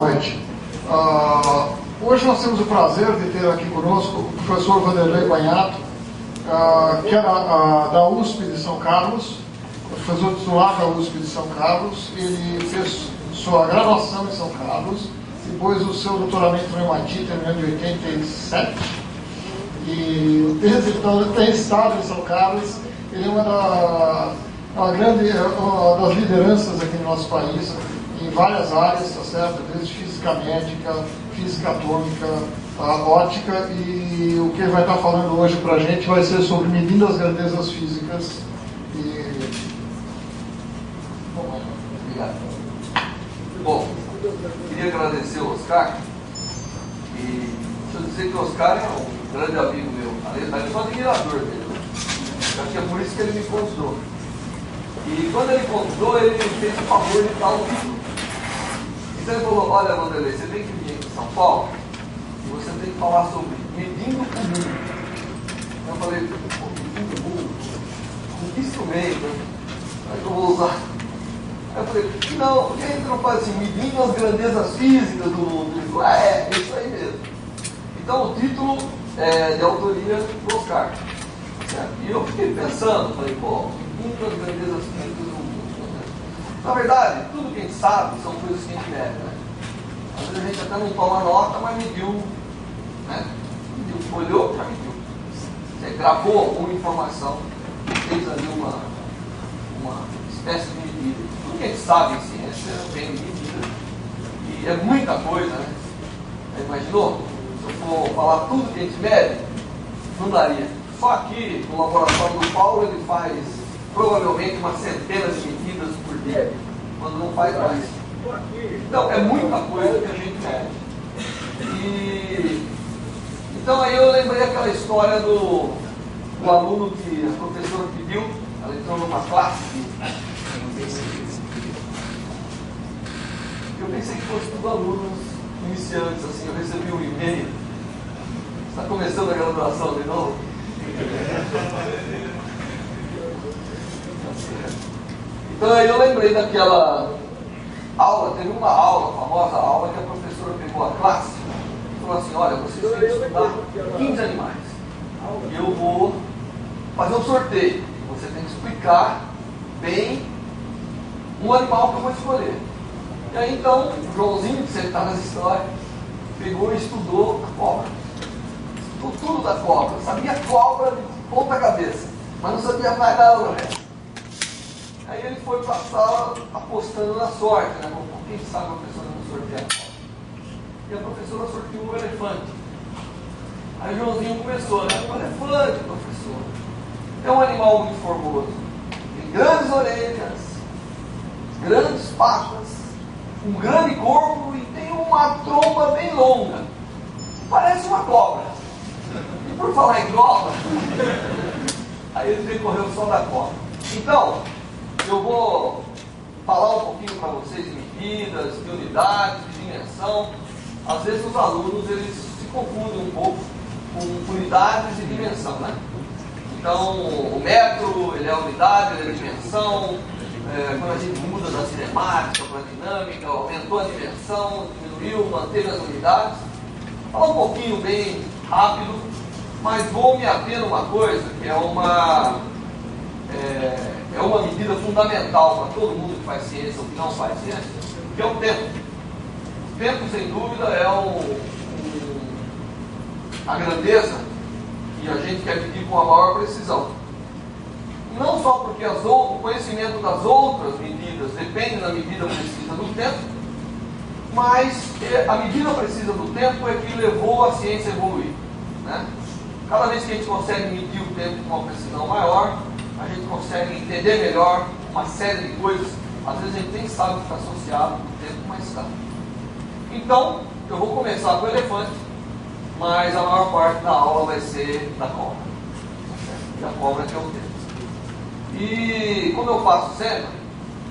Noite. Hoje nós temos o prazer de ter aqui conosco o professor Vanderlei Banhato, que era da USP de São Carlos, professor titular da USP de São Carlos. Ele fez sua graduação em São Carlos, depois o seu doutoramento no MIT, terminando em 87, e desde então ele tem estado em São Carlos. Ele é uma das lideranças aqui no nosso país, em várias áreas, tá certo? Desde física médica, física atômica, ótica, e o que ele vai estar falando hoje para a gente vai ser sobre medindo as grandezas físicas. Obrigado. Bom, queria agradecer ao Oscar, e deixa eu dizer que o Oscar é um grande amigo meu, eu sou admirador dele. Acho que é por isso que ele me convidou. E quando ele convidou, ele fez o favor de dar o título. Então ele falou: olha, Vanderlei, você tem que vir aqui em São Paulo e você tem que falar sobre medindo o mundo. Eu falei: pô, medindo o mundo? Com que instrumento? Aí eu vou usar. Aí eu falei: não, por que a gente não faz assim, medindo as grandezas físicas do mundo? Ele falou: é isso aí mesmo. Então o título é de autoria do Oscar. E eu fiquei pensando, falei: pô, medindo as grandezas físicas do mundo. Na verdade, tudo que a gente sabe são coisas que a gente mede, né? Às vezes a gente até não toma nota, mas mediu, né? Mediu, olhou, já mediu. Você gravou alguma informação, fez ali uma espécie de medida. Tudo que a gente sabe em ciência vem medida. E é muita coisa, né? Imaginou? Se eu for falar tudo que a gente mede, não daria. Só aqui, no laboratório do Paulo, ele faz provavelmente umas centenas de medidas por dia, quando não faz mais. Então, é muita coisa que a gente mede. Então, aí eu lembrei aquela história do aluno que a professora pediu, ela entrou numa classe. Eu pensei que fosse tudo alunos iniciantes, assim, eu recebi um e-mail. Está começando a graduação de novo? Então aí eu lembrei daquela aula, teve uma aula, famosa aula, que a professora pegou a classe e falou assim: olha, vocês têm que estudar 15 animais. E eu vou fazer um sorteio. Você tem que explicar bem um animal que eu vou escolher. E aí então, o Joãozinho, que sempre está nas histórias, pegou e estudou a cobra. Estudou tudo da cobra. Sabia cobra de ponta cabeça, mas não sabia mais nada do resto. Aí ele foi para a sala apostando na sorte, né? Quem sabe a professora não sorteia a cobra. E a professora sorteou um elefante. Aí o Joãozinho começou, né? O elefante, professor, é um animal muito formoso. Tem grandes orelhas, grandes patas, um grande corpo e tem uma tromba bem longa. Parece uma cobra. E por falar em cobra, aí ele decorreu só da cobra. Então, eu vou falar um pouquinho para vocês de medidas, de unidades, de dimensão. Às vezes os alunos eles se confundem um pouco com unidades e dimensão, né? Então, o metro, ele é unidade, ele é dimensão. Quando a gente muda da cinemática para a dinâmica, aumentou a dimensão, diminuiu, manteve as unidades. Falar um pouquinho bem rápido, mas vou me ater numa coisa que é uma medida fundamental para todo mundo que faz ciência ou que não faz ciência, que é o tempo. O tempo, sem dúvida, é a grandeza que a gente quer medir com a maior precisão. Não só porque o conhecimento das outras medidas depende da medida precisa do tempo, mas a medida precisa do tempo é que levou a ciência a evoluir, né? Cada vez que a gente consegue medir o tempo com uma precisão maior, a gente consegue entender melhor uma série de coisas. Às vezes a gente nem sabe o que está associado com o tempo, mas está. Então, eu vou começar com o elefante, mas a maior parte da aula vai ser da cobra. E a cobra que é o tempo. E como eu faço sempre,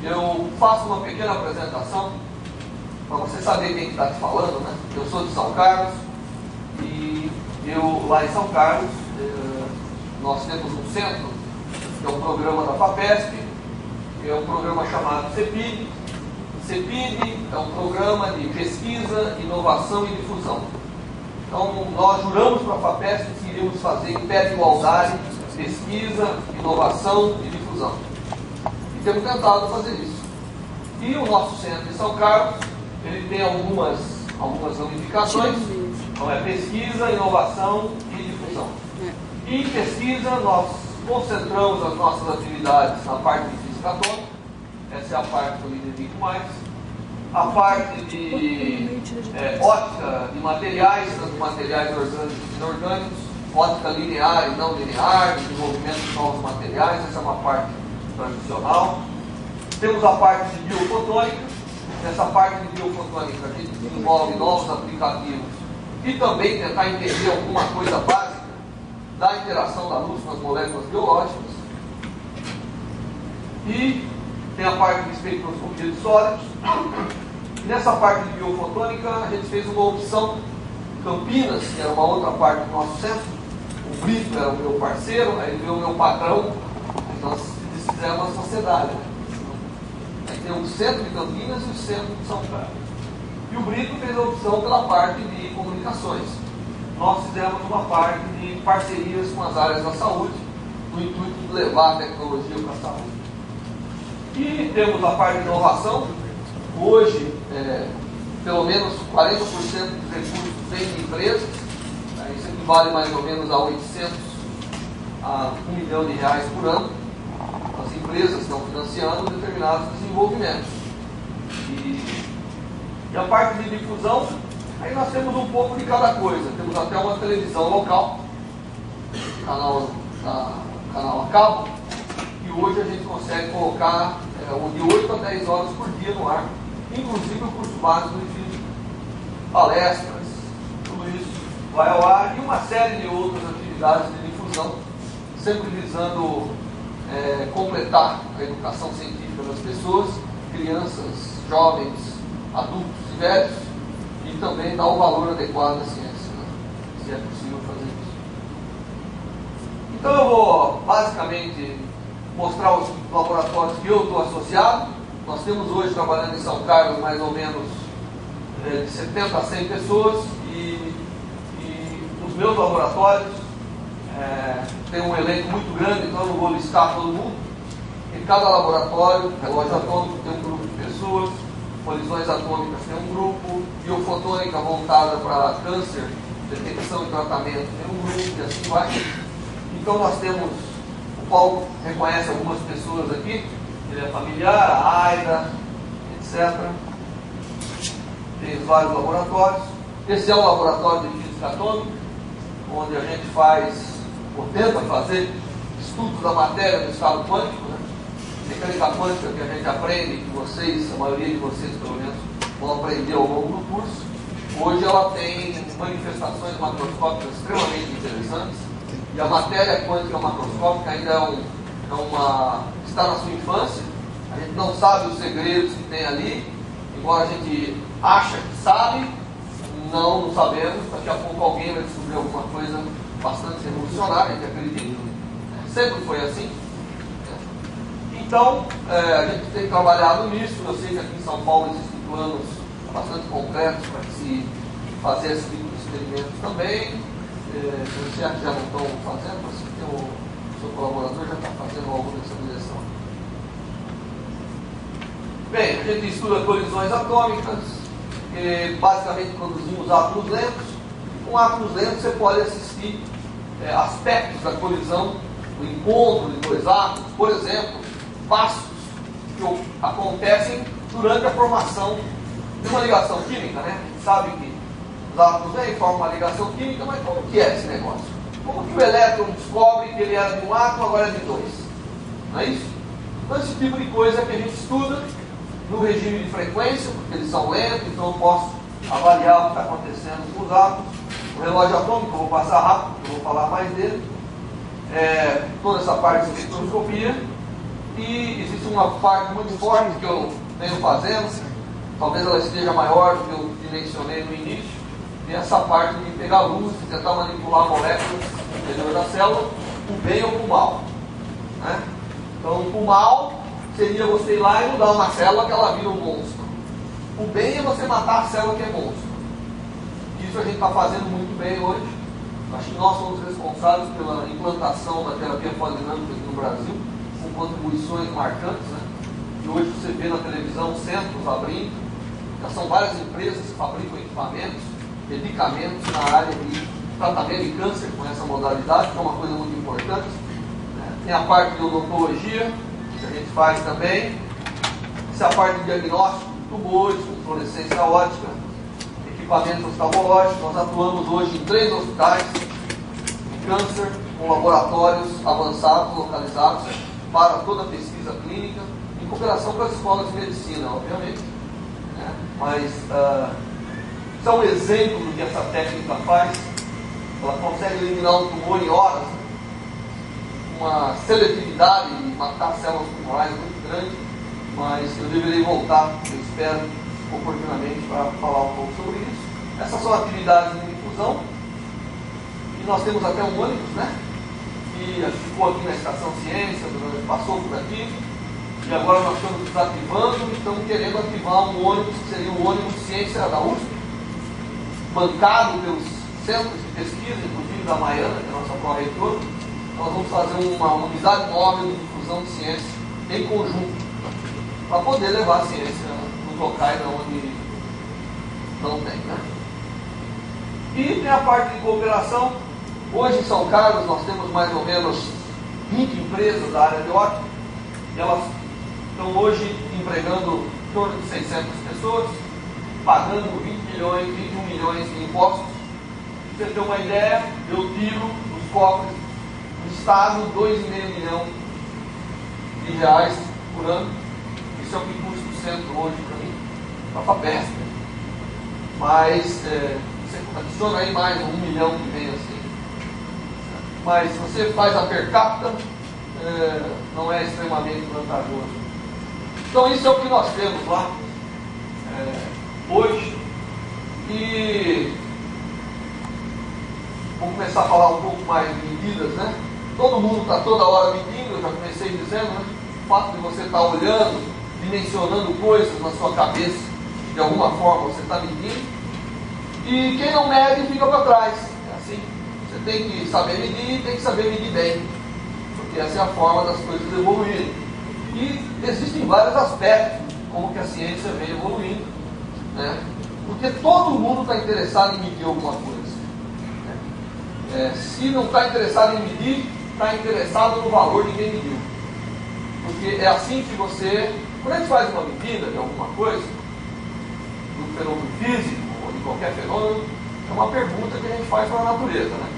eu faço uma pequena apresentação para você saber quem está te falando, né? Eu sou de São Carlos e eu, lá em São Carlos, nós temos um centro, que é um programa da FAPESP, que é um programa chamado CEPIG. CEPID é um programa de pesquisa, inovação e difusão. Então, nós juramos para a FAPESP que iríamos fazer em pé de igualdade pesquisa, inovação e difusão. E temos tentado fazer isso. E o nosso centro de São Carlos, ele tem algumas ramificações. Então, é pesquisa, inovação e difusão. E em pesquisa, nós concentramos as nossas atividades na parte de física atômica. Essa é a parte que eu me dedico mais. A parte de ótica de materiais, tanto materiais orgânicos e inorgânicos, ótica linear e não linear, desenvolvimento de novos materiais, essa é uma parte tradicional. Temos a parte de biofotônica. Nessa parte de biofotônica, a gente desenvolve novos aplicativos e também tentar entender alguma coisa básica da interação da luz com as moléculas biológicas. E tem a parte de espectroscopia de sólidos. E nessa parte de biofotônica, a gente fez uma opção. Campinas, que era uma outra parte do nosso centro, o Brito era o meu parceiro, aí veio o meu patrão, e nós fizemos uma sociedade. Aí tem o centro de Campinas e o centro de São Carlos. E o Brito fez a opção pela parte de comunicações. Nós fizemos uma parte de parcerias com as áreas da saúde, no intuito de levar a tecnologia para a saúde. E temos a parte de inovação. Hoje, pelo menos 40% dos recursos vem de empresas. Isso equivale mais ou menos a 800 a 1 milhão de reais por ano. As empresas estão financiando determinados desenvolvimentos. E a parte de difusão, aí nós temos um pouco de cada coisa. Temos até uma televisão local, canal a cabo, e hoje a gente consegue colocar de 8 a 10 horas por dia no ar, inclusive o curso básico de física, palestras, tudo isso vai ao ar, e uma série de outras atividades de difusão, sempre visando completar a educação científica das pessoas, crianças, jovens, adultos e velhos, e também dar o valor adequado à ciência, né? Se é possível fazer isso. Então eu vou basicamente mostrar os laboratórios que eu estou associado. Nós temos hoje trabalhando em São Carlos mais ou menos de 70 a 100 pessoas, e os meus laboratórios tem um elenco muito grande, então eu não vou listar todo mundo. Em cada laboratório, relógio atômico tem um grupo de pessoas, colisões atômicas tem um grupo, biofotônica voltada para câncer, detecção e tratamento tem um grupo, e assim vai. Então nós temos, o Paulo reconhece algumas pessoas aqui, ele é familiar, a AIDA, etc. Tem vários laboratórios. Esse é o laboratório de física atômica, onde a gente faz, ou tenta fazer, estudos da matéria no estado quântico, né? Mecânica quântica que a gente aprende, que vocês, a maioria de vocês pelo menos, vão aprender ao longo do curso. Hoje ela tem manifestações macroscópicas extremamente interessantes, e a matéria quântica macroscópica ainda está na sua infância. A gente não sabe os segredos que tem ali, embora a gente acha que sabe, não sabemos. Daqui a pouco alguém vai descobrir alguma coisa bastante revolucionária, a gente acredita. Sempre foi assim. Então, a gente tem trabalhado nisso. Eu sei que aqui em São Paulo existem planos bastante concretos para se fazer esse tipo de experimentos também. Se já não estão fazendo, mas que o seu colaborador já está fazendo algo nessa direção. Bem, a gente estuda colisões atômicas, que basicamente produzimos átomos lentos. Com átomos lentos você pode assistir aspectos da colisão, do encontro de dois átomos, por exemplo, passos que acontecem durante a formação de uma ligação química, né? A gente sabe que os átomos vêm e formam uma ligação química, mas como que é esse negócio? Como que o elétron descobre que ele era de um átomo, agora é de dois? Não é isso? Então esse tipo de coisa que a gente estuda no regime de frequência, porque eles são lentos, então eu posso avaliar o que está acontecendo com os átomos. O relógio atômico, eu vou passar rápido, eu vou falar mais dele. Toda essa parte de espectroscopia. E existe uma parte muito forte que eu venho fazendo, talvez ela esteja maior do que eu dimensionei no início, e essa parte de pegar luz e tentar manipular moléculas no interior da célula, o bem ou o mal. Né? Então, o mal seria você ir lá e mudar uma célula que ela vira um monstro. O bem é você matar a célula que é monstro. Isso a gente está fazendo muito bem hoje. Acho que nós somos responsáveis pela implantação da terapia fotodinâmica aqui no Brasil, com contribuições marcantes, né? E hoje você vê na televisão centros abrindo, já são várias empresas que fabricam equipamentos, medicamentos na área de tratamento de câncer com essa modalidade, que é uma coisa muito importante. Tem a parte de odontologia, que a gente faz também. Essa é a parte de diagnóstico de tumores, com fluorescência óptica, equipamentos oftalmológicos. Nós atuamos hoje em 3 hospitais de câncer, com laboratórios avançados, localizados para toda a pesquisa clínica, em cooperação com as escolas de medicina, obviamente. Mas isso é um exemplo do que essa técnica faz. Ela consegue eliminar um tumor em horas, uma seletividade de matar células tumorais muito grande, mas eu deverei voltar, eu espero, oportunamente, para falar um pouco sobre isso. Essas são atividades de difusão, e nós temos até um ônibus, né? Que ficou aqui na Estação Ciência, passou por aqui, e agora nós estamos desativando e estamos querendo ativar um ônibus, que seria o ônibus Ciência da USP, bancado pelos centros de pesquisa, inclusive da Maiana, que é a nossa pró-reitora. Nós vamos fazer uma unidade móvel de difusão de ciência em conjunto, para poder levar a ciência nos locais onde não tem, né? E tem a parte de cooperação. Hoje em São Carlos nós temos mais ou menos 20 empresas da área de ótica, e elas estão hoje empregando em torno de 600 pessoas, pagando 20 milhões, 21 milhões de impostos. Pra você ter uma ideia, eu tiro dos cofres do Estado 2,5 milhões de reais por ano. Isso é o que custa o centro hoje para mim, para a FAPESP. Mas você adiciona aí mais 1 milhão que vem assim. Mas se você faz a per capita, não é extremamente vantajoso. Então isso é o que nós temos lá hoje. E vamos começar a falar um pouco mais de medidas, né? Todo mundo está toda hora medindo, eu já comecei dizendo, né? O fato de você estar olhando, dimensionando coisas na sua cabeça, de alguma forma você está medindo. E quem não mede fica para trás. É assim. Você tem que saber medir e tem que saber medir bem. Porque essa é a forma das coisas evoluírem. E existem vários aspectos como que a ciência vem evoluindo, né? Porque todo mundo está interessado em medir alguma coisa. Se não está interessado em medir, está interessado no valor de quem mediu. Porque é assim que você, quando a gente faz uma medida de alguma coisa, de um fenômeno físico ou de qualquer fenômeno, é uma pergunta que a gente faz para a natureza, né?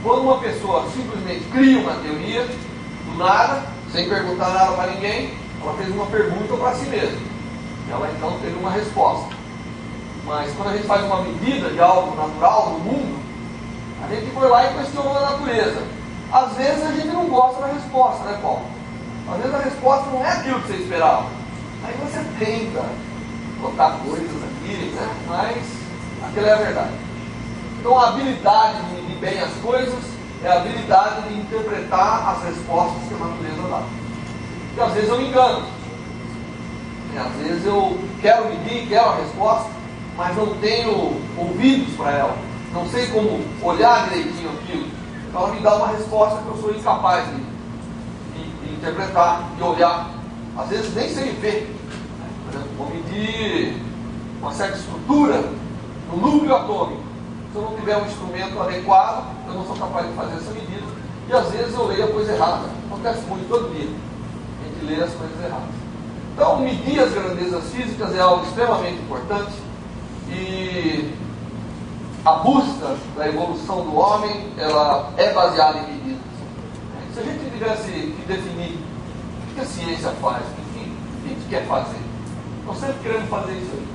Quando uma pessoa simplesmente cria uma teoria, do nada, sem perguntar nada para ninguém, ela fez uma pergunta para si mesma. Ela então teve uma resposta. Mas quando a gente faz uma medida de algo natural no mundo, a gente foi lá e questionou a natureza. Às vezes a gente não gosta da resposta, né, Paulo? Às vezes a resposta não é aquilo que você esperava. Aí você tenta botar coisas aqui, né? Mas aquela é a verdade. Então a habilidade de medir bem as coisas é a habilidade de interpretar as respostas que a natureza dá. E às vezes eu me engano. E às vezes eu quero medir, quero a resposta, mas não tenho ouvidos para ela. Não sei como olhar direitinho aquilo. Então ela me dá uma resposta que eu sou incapaz de interpretar, de olhar. Às vezes nem sei ver. Por exemplo, vou medir uma certa estrutura no núcleo atômico. Se eu não tiver um instrumento adequado, eu não sou capaz de fazer essa medida. E às vezes eu leio a coisa errada. Acontece muito todo dia. A gente lê as coisas erradas. Então, medir as grandezas físicas é algo extremamente importante. E a busca da evolução do homem, ela é baseada em medidas. Se a gente tivesse que definir o que a ciência faz, o que a gente quer fazer, nós sempre queremos fazer isso aí.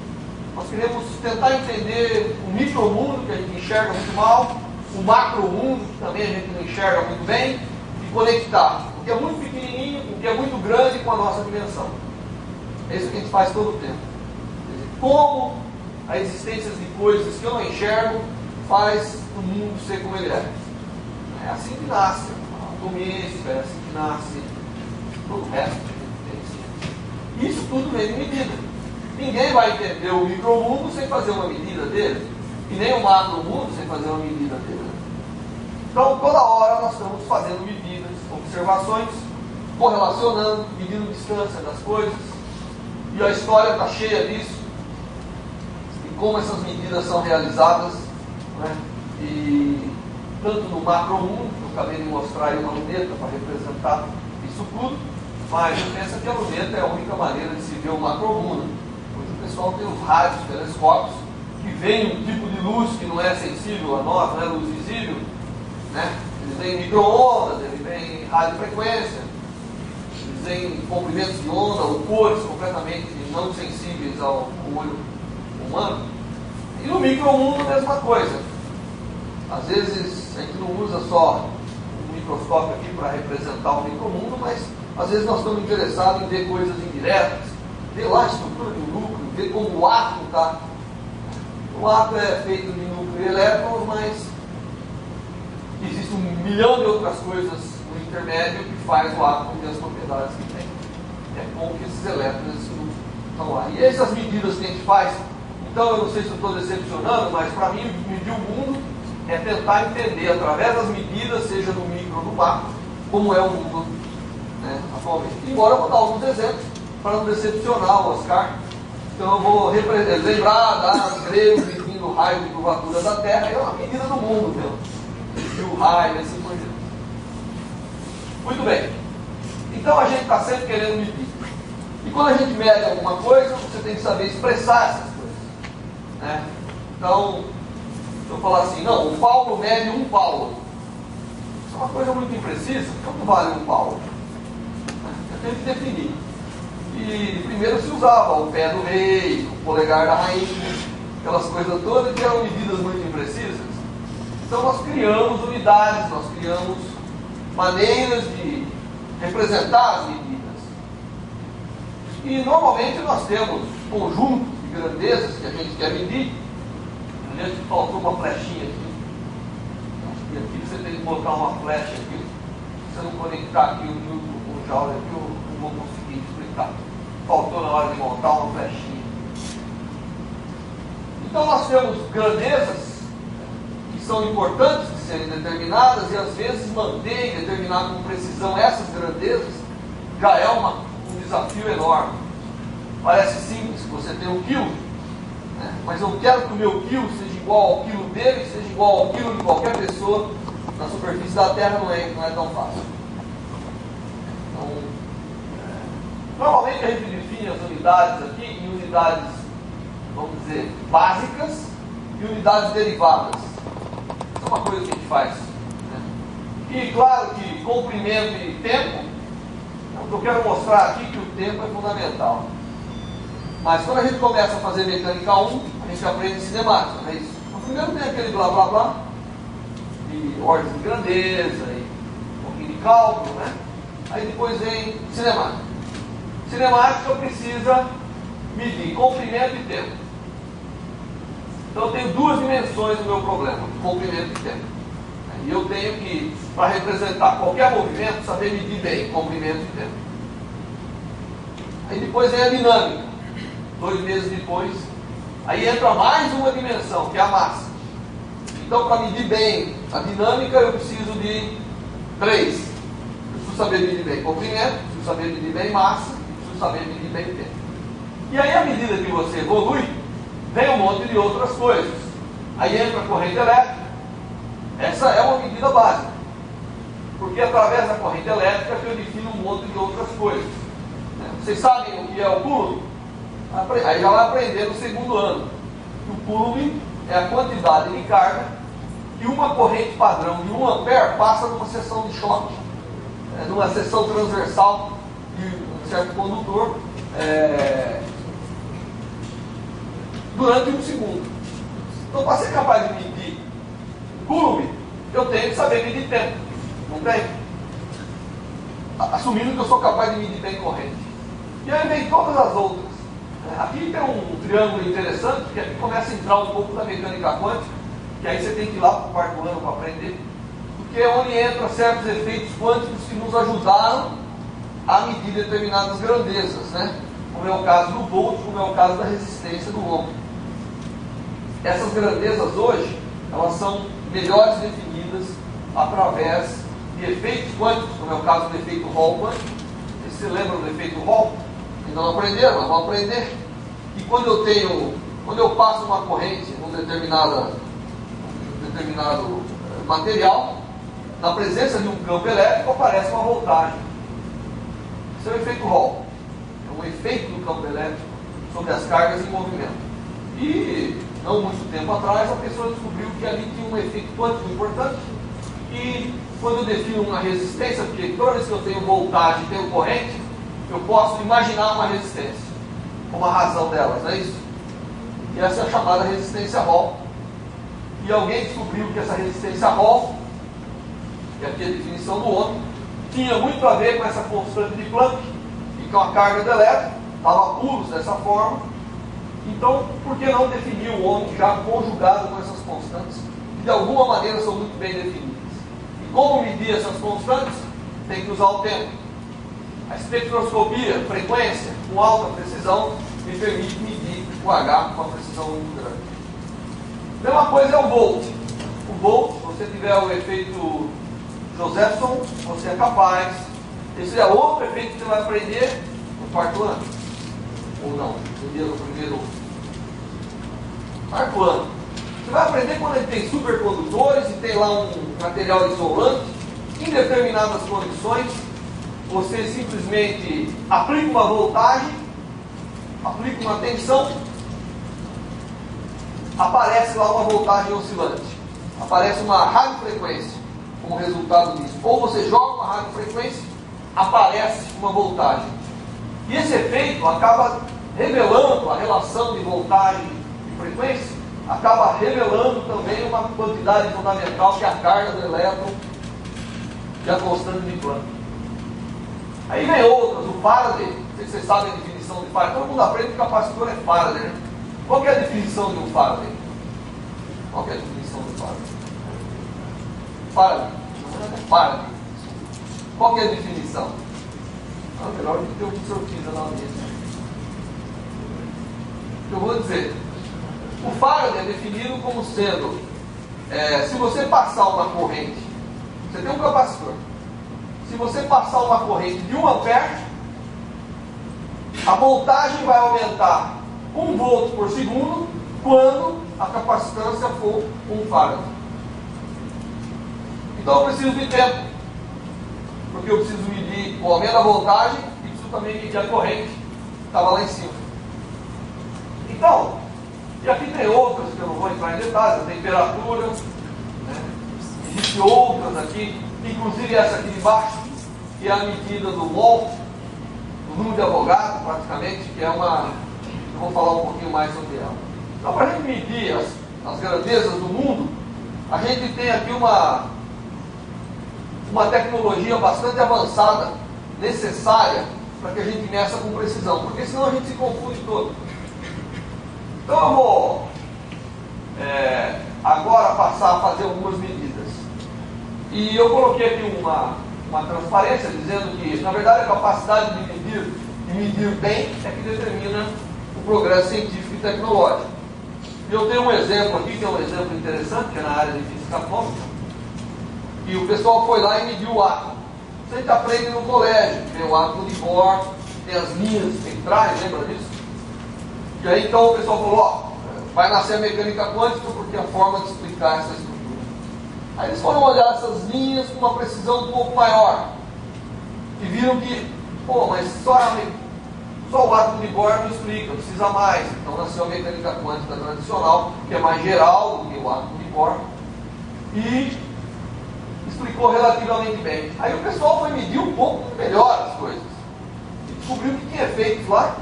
Nós queremos tentar entender o micromundo, que a gente enxerga muito mal, o macromundo, que também a gente não enxerga muito bem, e conectar o que é muito pequenininho, o que é muito grande com a nossa dimensão. É isso que a gente faz todo o tempo. Como a existência de coisas que eu não enxergo faz o mundo ser como ele é. É assim que nasce a atomística, é assim que nasce todo o resto que a gente tem. Isso tudo vem de medida. Ninguém vai entender o micromundo sem fazer uma medida dele, e nem o macromundo sem fazer uma medida dele. Então, toda hora nós estamos fazendo medidas, observações, correlacionando, medindo distância das coisas, e a história está cheia disso, e como essas medidas são realizadas, né? E tanto no macromundo, eu acabei de mostrar aí uma luneta para representar isso tudo, mas eu penso que a luneta é a única maneira de se ver o macromundo. Hoje o pessoal tem os rádios, telescópios, que veem um tipo de luz que não é sensível a nós, não é luz visível, né? Eles veem micro-ondas, eles veem radiofrequência, eles veem comprimentos de onda ou cores completamente não sensíveis ao olho humano. E no micromundo a mesma coisa. Às vezes a gente não usa só um microscópio aqui para representar o micromundo, mas às vezes nós estamos interessados em ver coisas indiretas, ver lá a estrutura do núcleo, ver como o átomo está. O átomo é feito de núcleo e elétrons, mas existe 1 milhão de outras coisas no intermédio que faz o átomo ter as propriedades que tem. É bom que esses elétrons estão lá. E essas medidas que a gente faz, então eu não sei se eu estou decepcionando, mas para mim medir o mundo é tentar entender através das medidas, seja no micro ou no macro, como é o mundo, né, atualmente. Embora eu vou dar alguns exemplos para não decepcionar o Oscar. Então eu vou lembrar das grego medindo o raio de curvatura da Terra, é uma medida do mundo mesmo. E o raio, assim por diante. Muito bem. Então a gente está sempre querendo medir. E quando a gente mede alguma coisa, você tem que saber expressar essas coisas, né? Então, se eu falar assim, não, o Paulo mede 1 Paulo. Isso é uma coisa muito imprecisa. Quanto vale 1 Paulo? Eu tenho que definir. E primeiro se usava o pé do rei, o polegar da rainha, aquelas coisas todas que eram medidas muito imprecisas. Então nós criamos unidades, nós criamos maneiras de representar as medidas. E normalmente nós temos conjuntos de grandezas que a gente quer medir. A gente faltou uma flechinha aqui. E aqui você tem que botar uma flecha aqui. Se você não conectar aqui o Newton com o Joule aqui, eu não vou conseguir explicar. Faltou na hora de montar uma flechinha. Então nós temos grandezas que são importantes de serem determinadas, e às vezes manter e determinar com precisão essas grandezas já é um desafio enorme. Parece simples, você tem 1 quilo, né? Mas eu quero que o meu quilo seja igual ao quilo dele, seja igual ao quilo de qualquer pessoa na superfície da Terra, não é tão fácil. Então, normalmente a gente define as unidades aqui em unidades, vamos dizer, básicas e unidades derivadas. Isso é uma coisa que a gente faz, né? E claro que comprimento e tempo, eu quero mostrar aqui que o tempo é fundamental. Mas quando a gente começa a fazer mecânica 1, a gente aprende cinemática, não é isso? Então, primeiro tem aquele blá blá blá, de ordem de grandeza, e um pouquinho de cálculo, né? Aí depois vem cinemática. Cinemática precisa medir comprimento e tempo. Então eu tenho 2 dimensões no meu problema, comprimento e tempo. E eu tenho que, para representar qualquer movimento, saber medir bem comprimento e tempo. Aí depois vem a dinâmica. 2 meses depois, aí entra mais uma dimensão, que é a massa. Então, para medir bem a dinâmica, eu preciso de 3. Eu preciso saber medir bem comprimento, preciso saber medir bem massa, preciso saber medir bem tempo. E aí, à medida que você evolui, vem um monte de outras coisas. Aí entra a corrente elétrica. Essa é uma medida básica, porque através da corrente elétrica que eu defino um monte de outras coisas. Vocês sabem o que é o Coulomb? Aí já vai aprender no 2º ano. O Coulomb é a quantidade de carga que uma corrente padrão de 1 ampere passa numa seção de choque, numa seção transversal de um certo condutor, durante 1 segundo. Então, para ser capaz de medir Coulomb, eu tenho que saber medir tempo, não tem? Assumindo que eu sou capaz de medir bem corrente. E aí vem todas as outras. Aqui tem um triângulo interessante, porque aqui começa a entrar um pouco da mecânica quântica, que aí você tem que ir lá para o 4º ano para aprender, porque é onde entram certos efeitos quânticos que nos ajudaram a medir determinadas grandezas, né? como é o caso do volt, como é o caso da resistência do ohm. Essas grandezas hoje, elas são melhores definidas através de efeitos quânticos, como é o caso do efeito Hall quântico. Vocês se lembram do efeito Hall? Ainda não aprenderam, mas vão aprender. E quando eu passo uma corrente num determinado material, na presença de um campo elétrico aparece uma voltagem. Esse é o efeito Hall. É um efeito do campo elétrico sobre as cargas em movimento. E não muito tempo atrás a pessoa descobriu que ali tinha um efeito quântico importante. E quando eu defino uma resistência, porque toda vez que eu tenho voltagem e tenho corrente, eu posso imaginar uma resistência, uma razão delas, não é isso? E essa é a chamada resistência Hall. E alguém descobriu que essa resistência Hall, que aqui é a definição do ohm, tinha muito a ver com essa constante de Planck e com a carga do elétron, dava pulos dessa forma. Então, por que não definir o ohm já conjugado com essas constantes, que de alguma maneira são muito bem definidas? E como medir essas constantes? Tem que usar o tempo. A espectroscopia, frequência, com alta precisão, me permite medir o H com uma precisão muito grande. A mesma coisa é o volt. O volt, se você tiver o efeito Josephson, você é capaz. Esse é outro efeito que você vai aprender no quarto ano. Ou não, no primeiro quarto ano. Você vai aprender quando ele tem supercondutores e tem lá um material isolante. Em determinadas condições, você simplesmente aplica uma voltagem, aplica uma tensão, aparece lá uma voltagem oscilante, aparece uma radiofrequência como resultado disso. Ou você joga uma radiofrequência, aparece uma voltagem. E esse efeito acaba revelando a relação de voltagem e frequência, acaba revelando também uma quantidade fundamental que é a carga do elétron e a constante de Planck. Aí vem outras, o Faraday, não sei se vocês sabem a definição de Faraday, todo mundo aprende que capacitor é Faraday, né? Qual que é a definição de um Faraday? Qual que é a definição do Faraday? Faraday. Faraday. Qual que é a definição? Ah, melhor do que ter um sortido na mesa. Eu vou dizer. O Faraday é definido como sendo, se você passar uma corrente, você tem um capacitor. Se você passar uma corrente de 1 ampere, a voltagem vai aumentar 1 volt por segundo quando a capacitância for 1 farad. Então eu preciso de tempo, porque eu preciso medir o aumento da voltagem e preciso também medir a corrente que estava lá em cima. Então, e aqui tem outras que eu não vou entrar em detalhes, a temperatura, né? Existem outras aqui, inclusive essa aqui de baixo, que é a medida do mol, do número de Avogadro, praticamente, que é uma... Eu vou falar um pouquinho mais sobre ela. Então, para a gente medir as grandezas do mundo, a gente tem aqui uma tecnologia bastante avançada, necessária, para que a gente meça com precisão, porque senão a gente se confunde todo. Então eu vou agora passar a fazer algumas medidas. E eu coloquei aqui uma transparência dizendo que, na verdade, a capacidade de medir bem é que determina o progresso científico e tecnológico. E eu tenho um exemplo aqui, que é um exemplo interessante, que é na área de física atômica, e o pessoal foi lá e mediu o átomo. Isso a gente aprende no colégio, tem o átomo de Bohr, tem as linhas centrais, lembra disso? E aí então o pessoal falou, ó, vai nascer a mecânica quântica porque é a forma de explicar essa estrutura. Aí eles foram olhar essas linhas com uma precisão um pouco maior. E viram que, pô, mas só o átomo de Bohr não explica, precisa mais. Então nasceu a mecânica quântica tradicional, que é mais geral do que o átomo de Bohr. E explicou relativamente bem. Aí o pessoal foi medir um pouco melhor as coisas. E descobriu que tinha efeitos lá,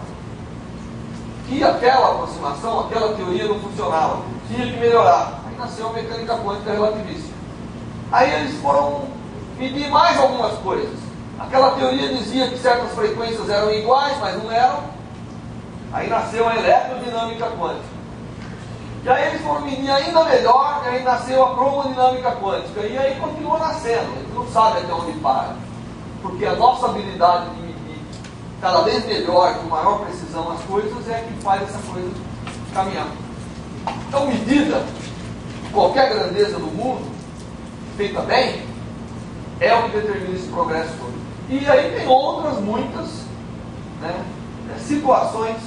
que aquela aproximação, aquela teoria não funcionava. Tinha que melhorar. Aí nasceu a mecânica quântica relativista. Aí eles foram medir mais algumas coisas. Aquela teoria dizia que certas frequências eram iguais, mas não eram. Aí nasceu a eletrodinâmica quântica. E aí eles foram medir ainda melhor, e aí nasceu a cromodinâmica quântica. E aí continua nascendo. A gente não sabe até onde para. Porque a nossa habilidade de medir cada vez melhor, com maior precisão as coisas, é que faz essa coisa caminhar. Então, medida, qualquer grandeza do mundo, feita bem, é o que determina esse progresso todo. E aí tem outras, muitas, né, situações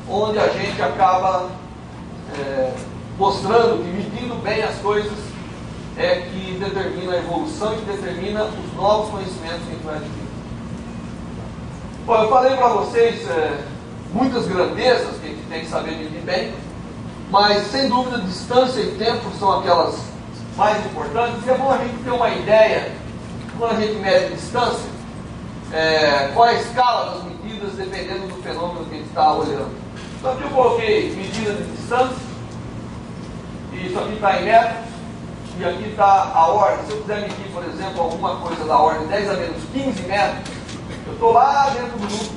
onde a gente acaba mostrando que medindo bem as coisas é que determina a evolução e que determina os novos conhecimentos que a gente vai adquirir. Bom, eu falei para vocês muitas grandezas que a gente tem que saber medir bem, mas sem dúvida distância e tempo são aquelas mais importantes, e é bom a gente ter uma ideia, quando a gente mede distância, qual é a escala das medidas dependendo do fenômeno que a gente está olhando. Então aqui eu coloquei medida de distância, e isso aqui está em metros, e aqui está a ordem. Se eu quiser medir, por exemplo, alguma coisa da ordem 10 a menos 15 metros, eu estou lá dentro do núcleo,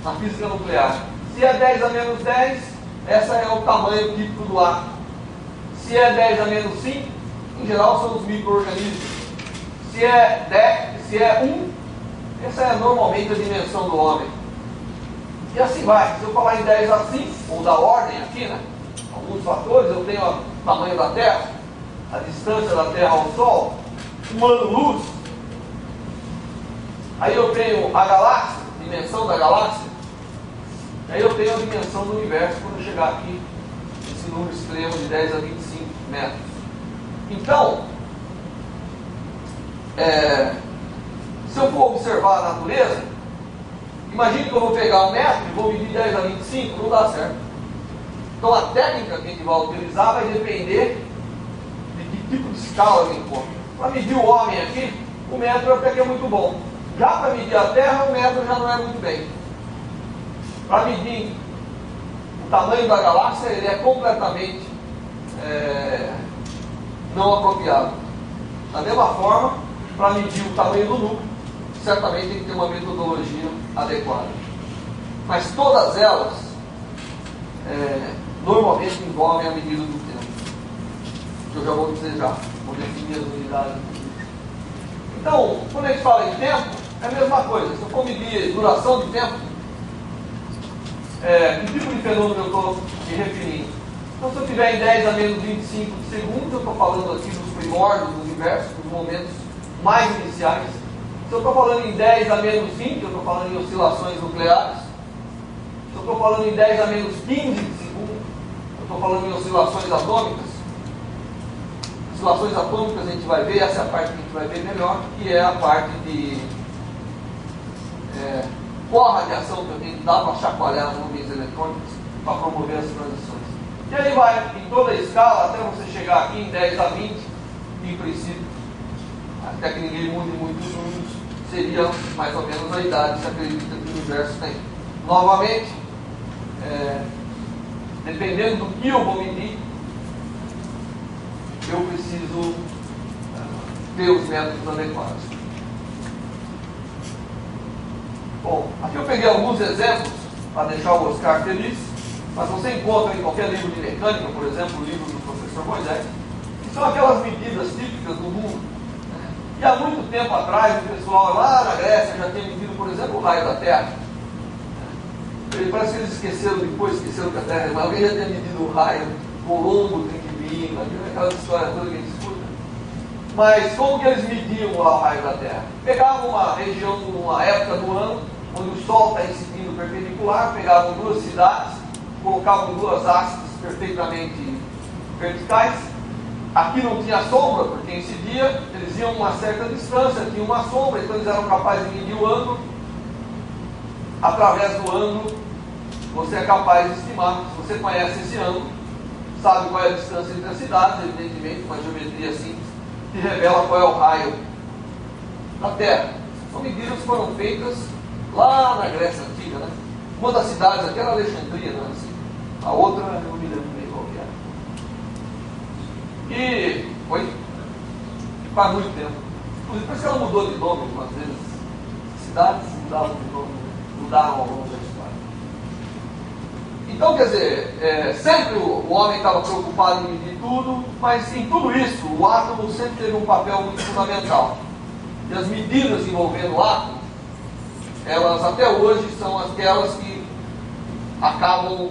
na física nuclear. Se é 10 a menos 10, essa é o tamanho típico do átomo. Se é 10 a menos 5, em geral são os micro-organismos. Se é 1, essa é normalmente a dimensão do homem. E assim vai. Se eu falar em 10 a 5, ou da ordem aqui, né? Alguns fatores, eu tenho o tamanho da Terra, a distância da Terra ao Sol, um ano-luz. Aí eu tenho a galáxia, dimensão da galáxia. Aí eu tenho a dimensão do universo quando eu chegar aqui, esse número extremo de 10 a 25 metros. Então, se eu for observar a natureza, imagine que eu vou pegar 1 metro e vou medir 10 a 25, não dá certo. Então a técnica que a gente vai utilizar vai depender de que tipo de escala eu encontro. Para medir o homem aqui, o metro até que é muito bom. Já para medir a Terra, o metro já não é muito bem. Para medir o tamanho da galáxia, ele é completamente não apropriado. Da mesma forma, para medir o tamanho do núcleo, certamente tem que ter uma metodologia adequada. Mas todas elas normalmente envolvem a medida do tempo, que eu já vou dizer já, vou definir as unidades. Então, quando a gente fala em tempo, é a mesma coisa. Se eu for medir duração de tempo, que tipo de fenômeno eu estou me referindo? Então, se eu tiver em 10 a menos 25 segundos, eu estou falando aqui dos primórdios do universo, dos momentos mais iniciais. Se eu estou falando em 10 a menos 20, eu estou falando em oscilações nucleares. Se eu estou falando em 10 a menos 15 segundos, eu estou falando em oscilações atômicas. Oscilações atômicas a gente vai ver, essa é a parte que a gente vai ver melhor, que é a parte de qual a radiação que eu tenho que dar para chacoalhar as nuvens eletrônicas para promover as transições. E aí vai em toda a escala até você chegar aqui em 10 a 20, em princípio, até que ninguém mude muito os números, seria mais ou menos a idade que se acredita que o universo tem. Novamente, dependendo do que eu vou medir, eu preciso ter os métodos adequados. Bom, aqui eu peguei alguns exemplos para deixar o Oscar feliz, mas você encontra em qualquer livro de mecânica, por exemplo, o livro do professor Moisés, que são aquelas medidas típicas do mundo. E há muito tempo atrás, o pessoal lá na Grécia já tinha medido, por exemplo, o raio da Terra. Parece que eles esqueceram que a Terra é maior. Alguém já tinha medido o raio, Colombo tem que vir, aquela história toda que a gente escuta. Mas como que eles mediam lá o raio da Terra? Pegavam uma região, uma época do ano, onde o Sol está incidindo perpendicular, pegavam 2 cidades, colocavam 2 hastes perfeitamente verticais. Aqui não tinha sombra, porque incidia, eles iam uma certa distância, tinha uma sombra, então eles eram capazes de medir o ângulo. Através do ângulo, você é capaz de estimar. Se você conhece esse ângulo, sabe qual é a distância entre as cidades, evidentemente, uma geometria simples, que revela qual é o raio da Terra. São medidas que foram feitas lá na Grécia Antiga, né? Uma das cidades aqui era Alexandria, né? Assim, a outra eu não me lembro bem qual que era. E faz muito tempo. Inclusive, parece que ela mudou de nome algumas vezes. Cidades mudaram de nome, mudaram ao longo da história. Então, quer dizer, sempre o homem estava preocupado em medir tudo, mas em tudo isso, o átomo sempre teve um papel muito fundamental. E as medidas envolvendo o átomo elas até hoje são aquelas que acabam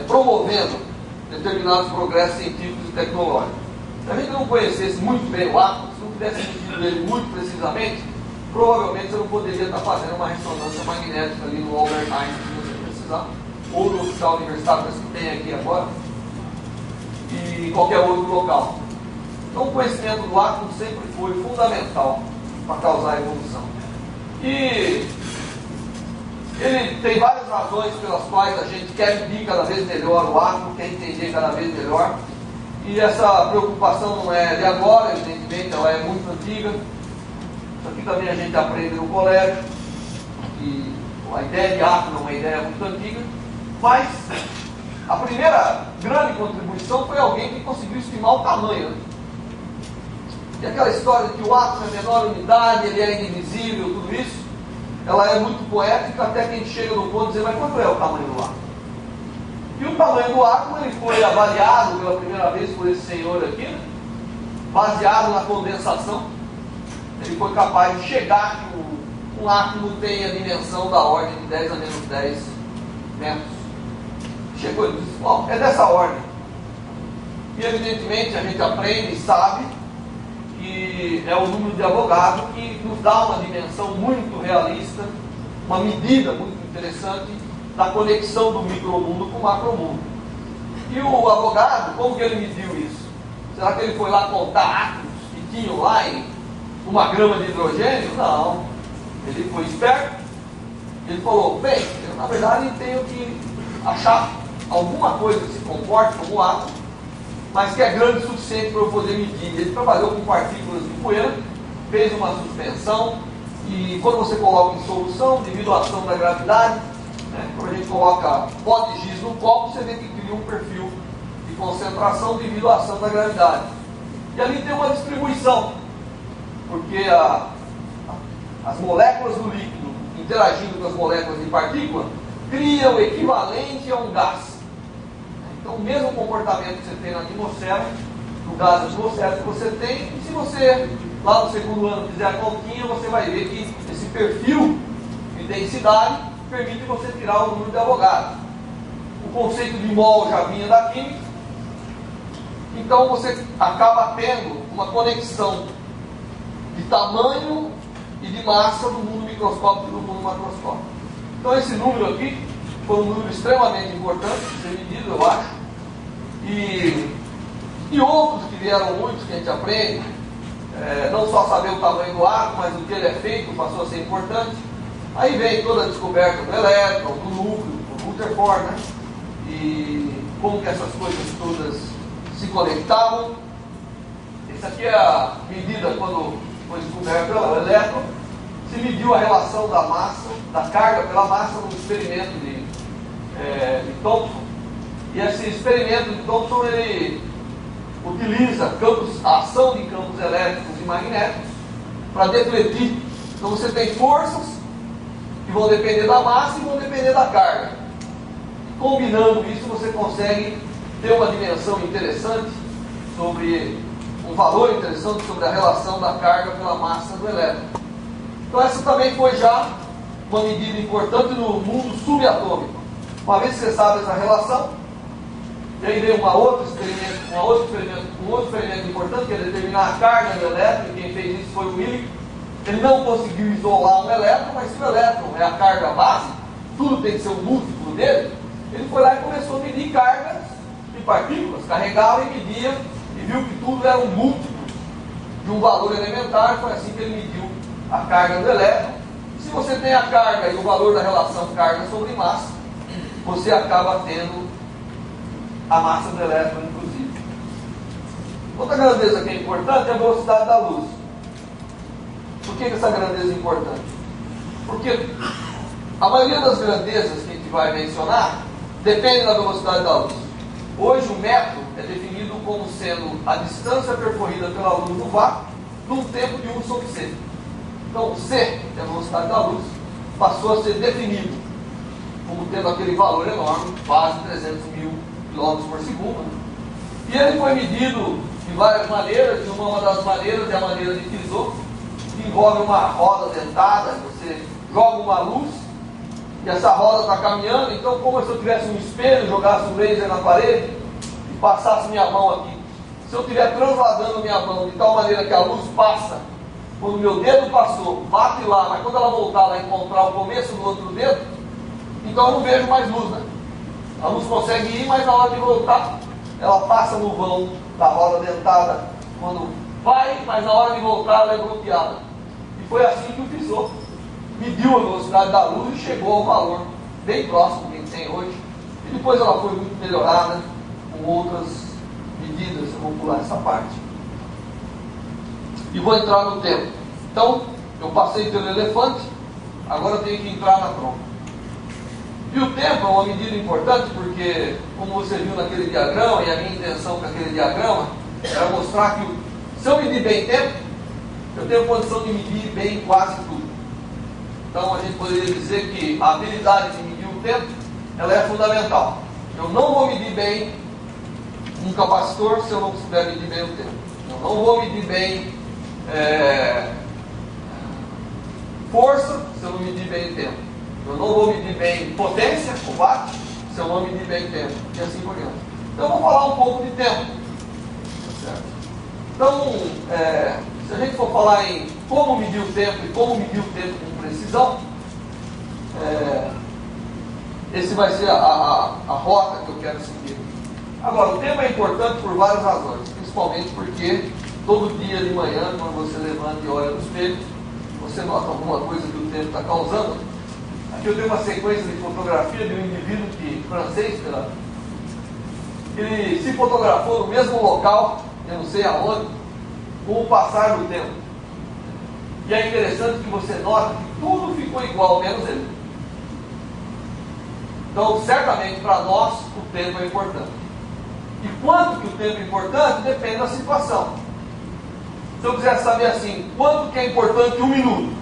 promovendo determinados progressos científicos e tecnológicos. Se a gente não conhecesse muito bem o átomo, se não tivesse medido ele muito precisamente, provavelmente você não poderia estar fazendo uma ressonância magnética ali no Albert Einstein, se você precisar, ou no hospital universitário que tem aqui agora, e em qualquer outro local. Então o conhecimento do átomo sempre foi fundamental para causar a evolução. E ele tem várias razões pelas quais a gente quer medir cada vez melhor o átomo, quer entender cada vez melhor. E essa preocupação não é de agora, evidentemente, ela é muito antiga. Isso aqui também a gente aprende no colégio, que a ideia de átomo é uma ideia muito antiga. Mas a primeira grande contribuição foi alguém que conseguiu estimar o tamanho, né? E aquela história de que o átomo é a menor unidade, ele é indivisível, tudo isso, ela é muito poética até que a gente chega no ponto de dizer, mas quanto é o tamanho do átomo? E o tamanho do átomo ele foi avaliado pela primeira vez por esse senhor aqui, né? Baseado na condensação. Ele foi capaz de chegar que um átomo tem a dimensão da ordem de 10 a menos 10 metros. Chegou e disse, bom, é dessa ordem. E evidentemente a gente aprende e sabe que é o número de Avogadro que nos dá uma dimensão muito realista, uma medida muito interessante da conexão do micromundo com o macromundo. E o Avogadro, como que ele mediu isso? Será que ele foi lá contar átomos que tinham lá em uma grama de hidrogênio? Não. Ele foi esperto. Ele falou, bem, eu na verdade tenho que achar alguma coisa que se comporte como átomo, mas que é grande o suficiente para eu poder medir. Ele trabalhou com partículas de poeira, fez uma suspensão, e quando você coloca em solução, devido à ação da gravidade, né, quando a gente coloca pó de giz no copo, você vê que cria um perfil de concentração devido à ação da gravidade. E ali tem uma distribuição, porque as moléculas do líquido interagindo com as moléculas de partícula criam o equivalente a um gás. Então, o mesmo comportamento que você tem na atmosfera, no gás atmosférico que você tem, e se você, lá no segundo ano, fizer a continha, você vai ver que esse perfil de densidade permite você tirar o número de Avogadro. O conceito de mol já vinha da química, então você acaba tendo uma conexão de tamanho e de massa do mundo microscópico e do mundo macroscópico. Então, esse número aqui foi um número extremamente importante de ser medido, eu acho. E outros que vieram muitos que a gente aprende, não só saber o tamanho do átomo, mas o que ele é feito passou a ser importante. Aí vem toda a descoberta do elétron, do núcleo, do Rutherford, né? E como que essas coisas todas se conectavam. Essa aqui é a medida quando foi descoberto o elétron. Se mediu a relação da massa, da carga pela massa no experimento de Thomson. E esse experimento de Thomson, ele utiliza a ação de campos elétricos e magnéticos para defletir. Então você tem forças que vão depender da massa e vão depender da carga. Combinando isso, você consegue ter uma dimensão interessante sobre um valor interessante sobre a relação da carga pela massa do elétron. Então essa também foi já uma medida importante no mundo subatômico. Uma vez que você sabe essa relação, e aí vem um outro experimento importante, que é determinar a carga do elétron, e quem fez isso foi o Willing. Ele não conseguiu isolar um elétron, mas se o elétron é a carga base, tudo tem que ser um múltiplo dele. Ele foi lá e começou a medir cargas de partículas, carregava e media, e viu que tudo era um múltiplo de um valor elementar. Foi assim que ele mediu a carga do elétron. Se você tem a carga e o valor da relação carga sobre massa, você acaba tendo a massa do elétron, inclusive. Outra grandeza que é importante é a velocidade da luz. Por que essa grandeza é importante? Porque a maioria das grandezas que a gente vai mencionar depende da velocidade da luz. Hoje o metro é definido como sendo a distância percorrida pela luz no vácuo num tempo de 1 sobre c. Então, c, que é a velocidade da luz, passou a ser definido como tendo aquele valor enorme, quase 300 mil km por segundo. E ele foi medido de várias maneiras, e uma das maneiras é a maneira de Fizeau. que envolve uma roda dentada, você joga uma luz e essa roda está caminhando, então como se eu tivesse um espelho, jogasse um laser na parede e passasse minha mão aqui. Se eu estiver transladando minha mão de tal maneira que a luz passa, quando meu dedo passou, bate lá, mas quando ela voltar lá encontrar o começo do outro dedo, então eu não vejo mais luz, né? A luz consegue ir, mas na hora de voltar, ela passa no vão da roda dentada quando vai, mas na hora de voltar ela é bloqueada. E foi assim que o visor mediu a velocidade da luz e chegou ao valor bem próximo que a gente tem hoje. E depois ela foi muito melhorada com outras medidas. Eu vou pular essa parte. E vou entrar no tempo. Então, eu passei pelo elefante, agora eu tenho que entrar na trompa. E o tempo é uma medida importante porque, como você viu naquele diagrama, e a minha intenção com aquele diagrama era mostrar que se eu medir bem tempo, eu tenho condição de medir bem quase tudo. Então a gente poderia dizer que a habilidade de medir o tempo, ela é fundamental. Eu não vou medir bem um capacitor se eu não souber medir bem o tempo. Eu não vou medir bem força se eu não medir bem o tempo. Eu não vou medir bem potência, o watt, se eu não medir bem o tempo. E assim por diante. Então eu vou falar um pouco de tempo. Certo? Então, se a gente for falar em como medir o tempo e como medir o tempo com precisão, esse vai ser a rota que eu quero seguir. Agora, o tempo é importante por várias razões, principalmente porque todo dia de manhã, quando você levanta e olha no espelho, você nota alguma coisa que o tempo está causando. Aqui eu tenho uma sequência de fotografia de um indivíduo francês, ele se fotografou no mesmo local, eu não sei aonde, com o passar do tempo. E é interessante que você nota que tudo ficou igual, menos ele. Então, certamente, para nós, o tempo é importante. E quanto que o tempo é importante, depende da situação. Se eu quiser saber assim, quanto que é importante um minuto?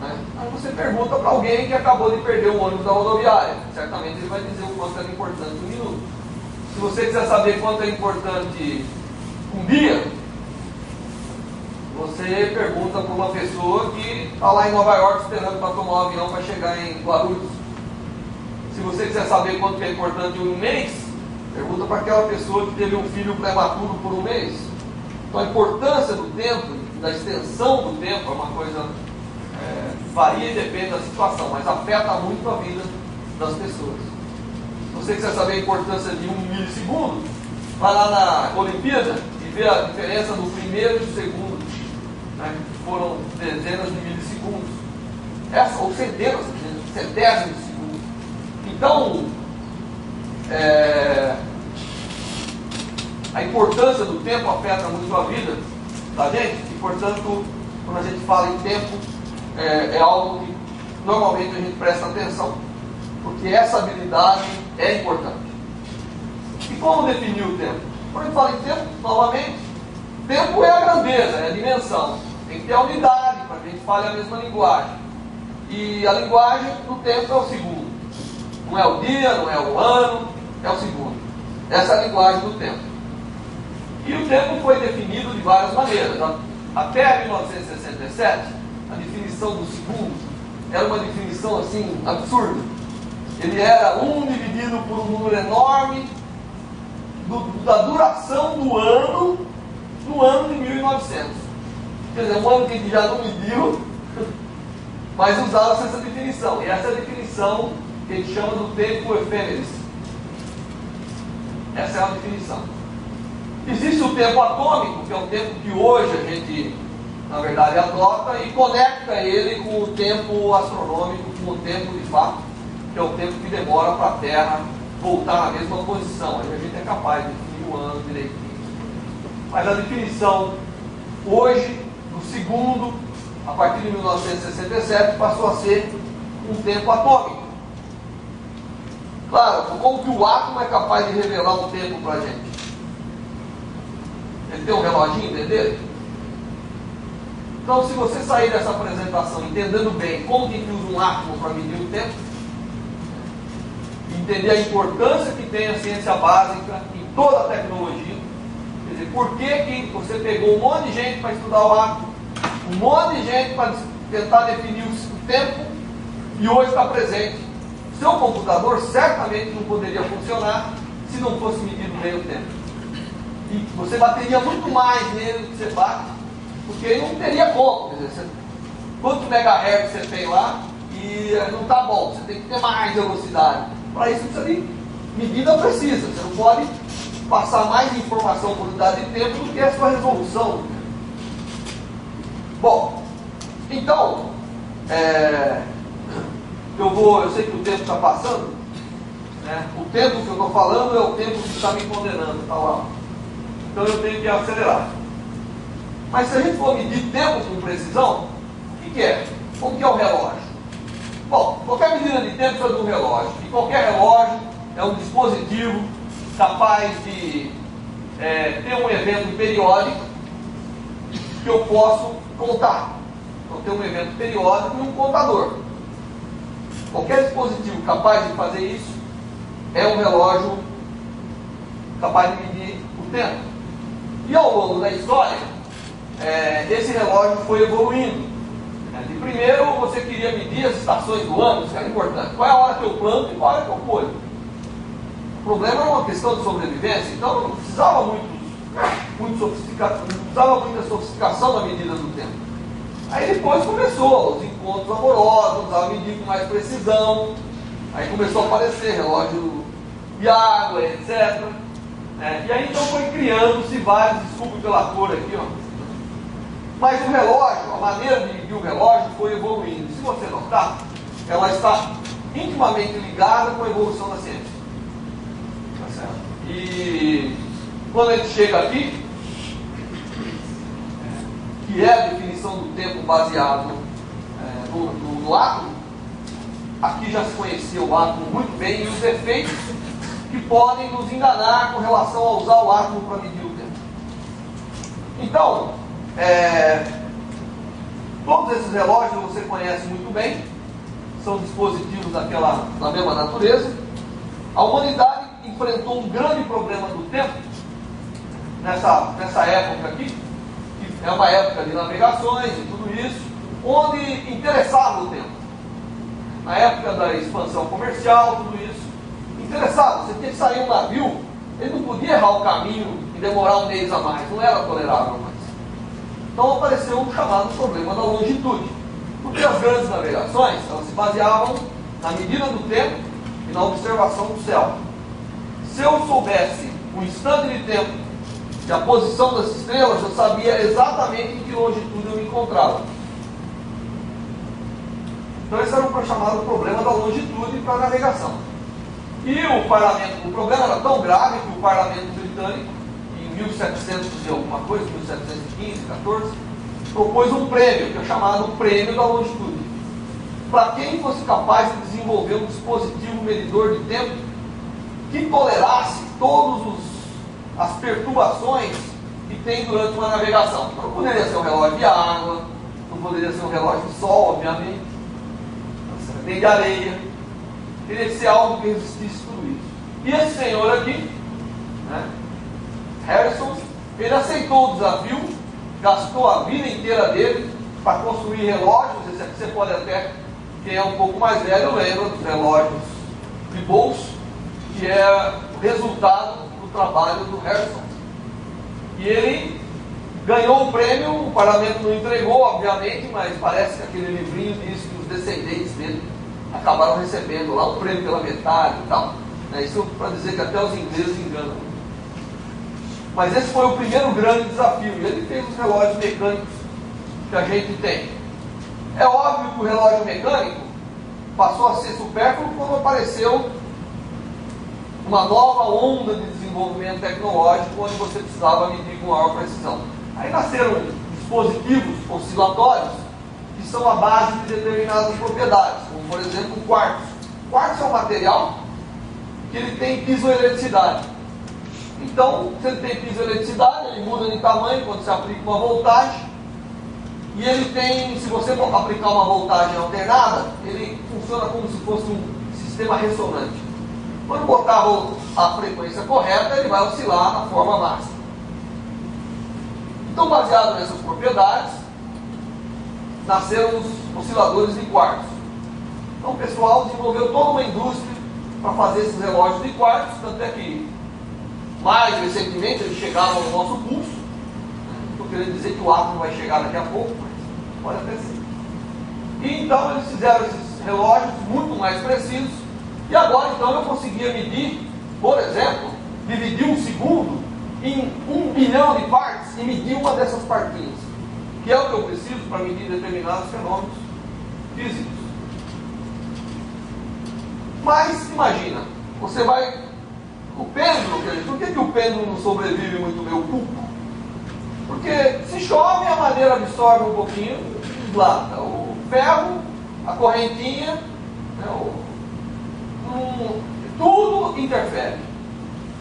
Né? Aí você pergunta para alguém que acabou de perder o ônibus da rodoviária. Certamente ele vai dizer o quanto é importante um minuto. Se você quiser saber quanto é importante um dia, você pergunta para uma pessoa que está lá em Nova York esperando para tomar um avião para chegar em Guarulhos. Se você quiser saber quanto é importante um mês, pergunta para aquela pessoa que teve um filho prematuro por um mês. Então a importância do tempo, da extensão do tempo, é uma coisa que varia e depende da situação, mas afeta muito a vida das pessoas. Se você quiser saber a importância de 1 milissegundo, vai lá na Olimpíada e vê a diferença do primeiro e do segundo, né? Foram dezenas de milissegundos, ou centésimos de segundos. Então, a importância do tempo afeta muito a vida da gente, e portanto, quando a gente fala em tempo, é algo que normalmente a gente presta atenção, porque essa habilidade é importante. E como definir o tempo? Quando a gente fala em tempo, novamente, tempo é a grandeza, é a dimensão. Tem que ter a unidade para que a gente fale a mesma linguagem. E a linguagem do tempo é o segundo. Não é o dia, não é o ano, é o segundo. Essa é a linguagem do tempo. E o tempo foi definido de várias maneiras. Até 1967, a definição do segundo era uma definição assim, absurda. Ele era 1 dividido por um número enorme da duração do ano, no ano de 1900. Quer dizer, um ano que a gente já não mediu, mas usava essa definição. E essa é a definição que a gente chama do tempo efêmeris. Essa é a definição. Existe o tempo atômico, que é um tempo que hoje a gente, na verdade, adota e conecta ele com o tempo astronômico, com o tempo de fato, que é o tempo que demora para a Terra voltar na mesma posição. Aí a gente é capaz de definir o ano direitinho. Mas a definição hoje, do segundo, a partir de 1967, passou a ser um tempo atômico. Claro, como que o átomo é capaz de revelar o tempo para a gente? Ele tem um reloginho dentro dele? Então, se você sair dessa apresentação entendendo bem como que a gente usa um átomo para medir o tempo, entender a importância que tem a ciência básica em toda a tecnologia, quer dizer, por que você pegou um monte de gente para estudar o átomo um monte de gente para tentar definir o tempo e hoje está presente. Seu computador certamente não poderia funcionar se não fosse medido bem o tempo. E você bateria muito mais nele do que você bate, porque ele não teria como. Quer dizer, quantos megahertz você tem lá e não está bom, você tem que ter mais velocidade. Para isso precisa de medida precisa, você não pode passar mais informação por unidade de tempo do que a sua resolução. Bom, então, eu sei que o tempo está passando, né? O tempo que eu estou falando é o tempo que está me condenando, tá lá. Então eu tenho que acelerar. Mas se a gente for medir tempo com precisão, o que é? Como que é o relógio? Bom, qualquer medida de tempo precisa de um relógio. E qualquer relógio é um dispositivo capaz de ter um evento periódico que eu posso contar. Então tem um evento periódico e um contador. Qualquer dispositivo capaz de fazer isso é um relógio capaz de medir o tempo. E ao longo da história, esse relógio foi evoluindo. De primeiro, você queria medir as estações do ano, isso era importante. Qual é a hora que eu planto e qual é a hora que eu colho. O problema era uma questão de sobrevivência, então não precisava muita sofisticação na medida do tempo. Aí depois começou os encontros amorosos, precisava medir com mais precisão. Aí começou a aparecer relógio de água, etc. E aí então foi criando-se vários, desculpe pela cor aqui, ó. Mas o relógio, a maneira de medir o relógio foi evoluindo. Se você notar, ela está intimamente ligada com a evolução da ciência. Tá certo? E quando a gente chega aqui, que é a definição do tempo baseado no átomo, aqui já se conhecia o átomo muito bem e os efeitos que podem nos enganar com relação a usar o átomo para medir o tempo. Então, todos esses relógios você conhece muito bem, são dispositivos da mesma natureza. A humanidade enfrentou um grande problema do tempo nessa época aqui, que é uma época de navegações e tudo isso, onde interessava o tempo. Na época da expansão comercial, tudo isso, interessava. Você tinha que sair um navio, ele não podia errar o caminho e demorar um mês a mais, não era tolerável mais. Então apareceu um chamado problema da longitude, porque as grandes navegações, elas se baseavam na medida do tempo e na observação do céu. Se eu soubesse o instante de tempo e a posição das estrelas, eu sabia exatamente em que longitude eu me encontrava. Então esse era o chamado problema da longitude para a navegação. E o problema era tão grave que o parlamento britânico, em 1700 e alguma coisa, 1715, 14, propôs um prêmio, que é chamado Prêmio da Longitude, para quem fosse capaz de desenvolver um dispositivo medidor de tempo que tolerasse todas as perturbações que tem durante uma navegação. Não poderia ser um relógio de água, não poderia ser um relógio de sol, obviamente, nem de areia. Teria que ser algo que resistisse tudo isso. E esse senhor aqui, Harrison, ele aceitou o desafio, gastou a vida inteira dele para construir relógios. Esse aqui você pode até, quem é um pouco mais velho, lembra dos relógios de bolso, que é o resultado do trabalho do Harrison. E ele ganhou o prêmio, o parlamento não entregou, obviamente, mas parece que aquele livrinho diz que os descendentes dele acabaram recebendo lá um prêmio pela metade e tal. Isso para dizer que até os ingleses enganam. Mas esse foi o primeiro grande desafio. E ele fez os relógios mecânicos que a gente tem. É óbvio que o relógio mecânico passou a ser supérfluo quando apareceu uma nova onda de desenvolvimento tecnológico onde você precisava medir com maior precisão. Aí nasceram dispositivos oscilatórios que são a base de determinadas propriedades, como por exemplo o quartzo. O quartzo é um material que ele tem piezoeleticidade. Então, se ele tem piezoeleticidade, ele muda de tamanho quando você aplica uma voltagem. E ele tem, se você aplicar uma voltagem alternada, ele funciona como se fosse um sistema ressonante. Quando botar a frequência correta, ele vai oscilar na forma máxima. Então, baseado nessas propriedades, nasceram os osciladores de quartzo. Então o pessoal desenvolveu toda uma indústria para fazer esses relógios de quartzo, tanto é que mais recentemente eles chegaram no nosso pulso. Estou querendo dizer que o átomo vai chegar daqui a pouco, mas pode até ser. E então eles fizeram esses relógios muito mais precisos, e agora então eu conseguia medir, por exemplo, dividir um segundo em 1 bilhão de partes e medir uma dessas partinhas, que é o que eu preciso para medir determinados fenômenos físicos. Mas imagina, você vai... O pêndulo, por que o pêndulo não sobrevive muito bem, o pulpo? Porque se chove, a madeira absorve um pouquinho, deslata. O ferro, a correntinha, tudo interfere.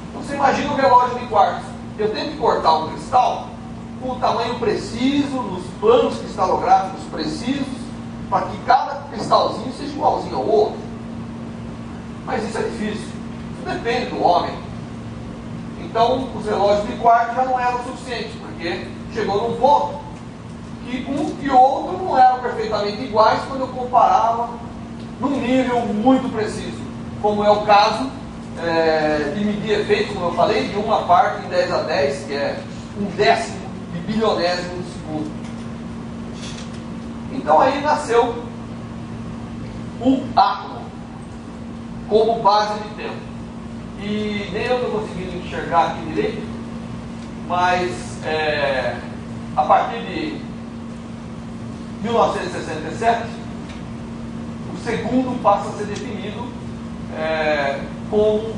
Então você imagina o relógio de quartzo. Eu tenho que cortar um cristal com o tamanho preciso, nos planos cristalográficos precisos, para que cada cristalzinho seja igualzinho ao outro. Mas isso é difícil. Isso depende do homem. Então os relógios de quartzo já não eram suficientes, porque chegou num ponto que um e outro não eram perfeitamente iguais quando eu comparava num nível muito preciso, como é o caso de medir efeitos, como eu falei, de uma parte em 10 a 10, que é 1/10 de bilionésimo de segundo. Então aí nasceu o átomo como base de tempo. E nem eu estou conseguindo enxergar aqui direito, mas a partir de 1967, o segundo passa a ser definido como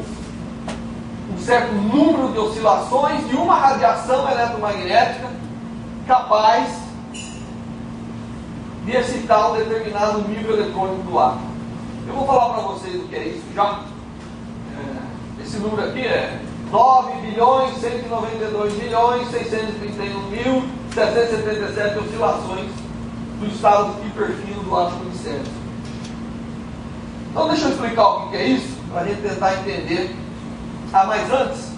um certo número de oscilações de uma radiação eletromagnética capaz de excitar um determinado nível eletrônico do átomo. Eu vou falar para vocês o que é isso já. Esse número aqui é 9.192.631.777 oscilações do estado hiperfino do átomo de Césio. Então deixa eu explicar o que é isso, para a gente tentar entender. Mas antes,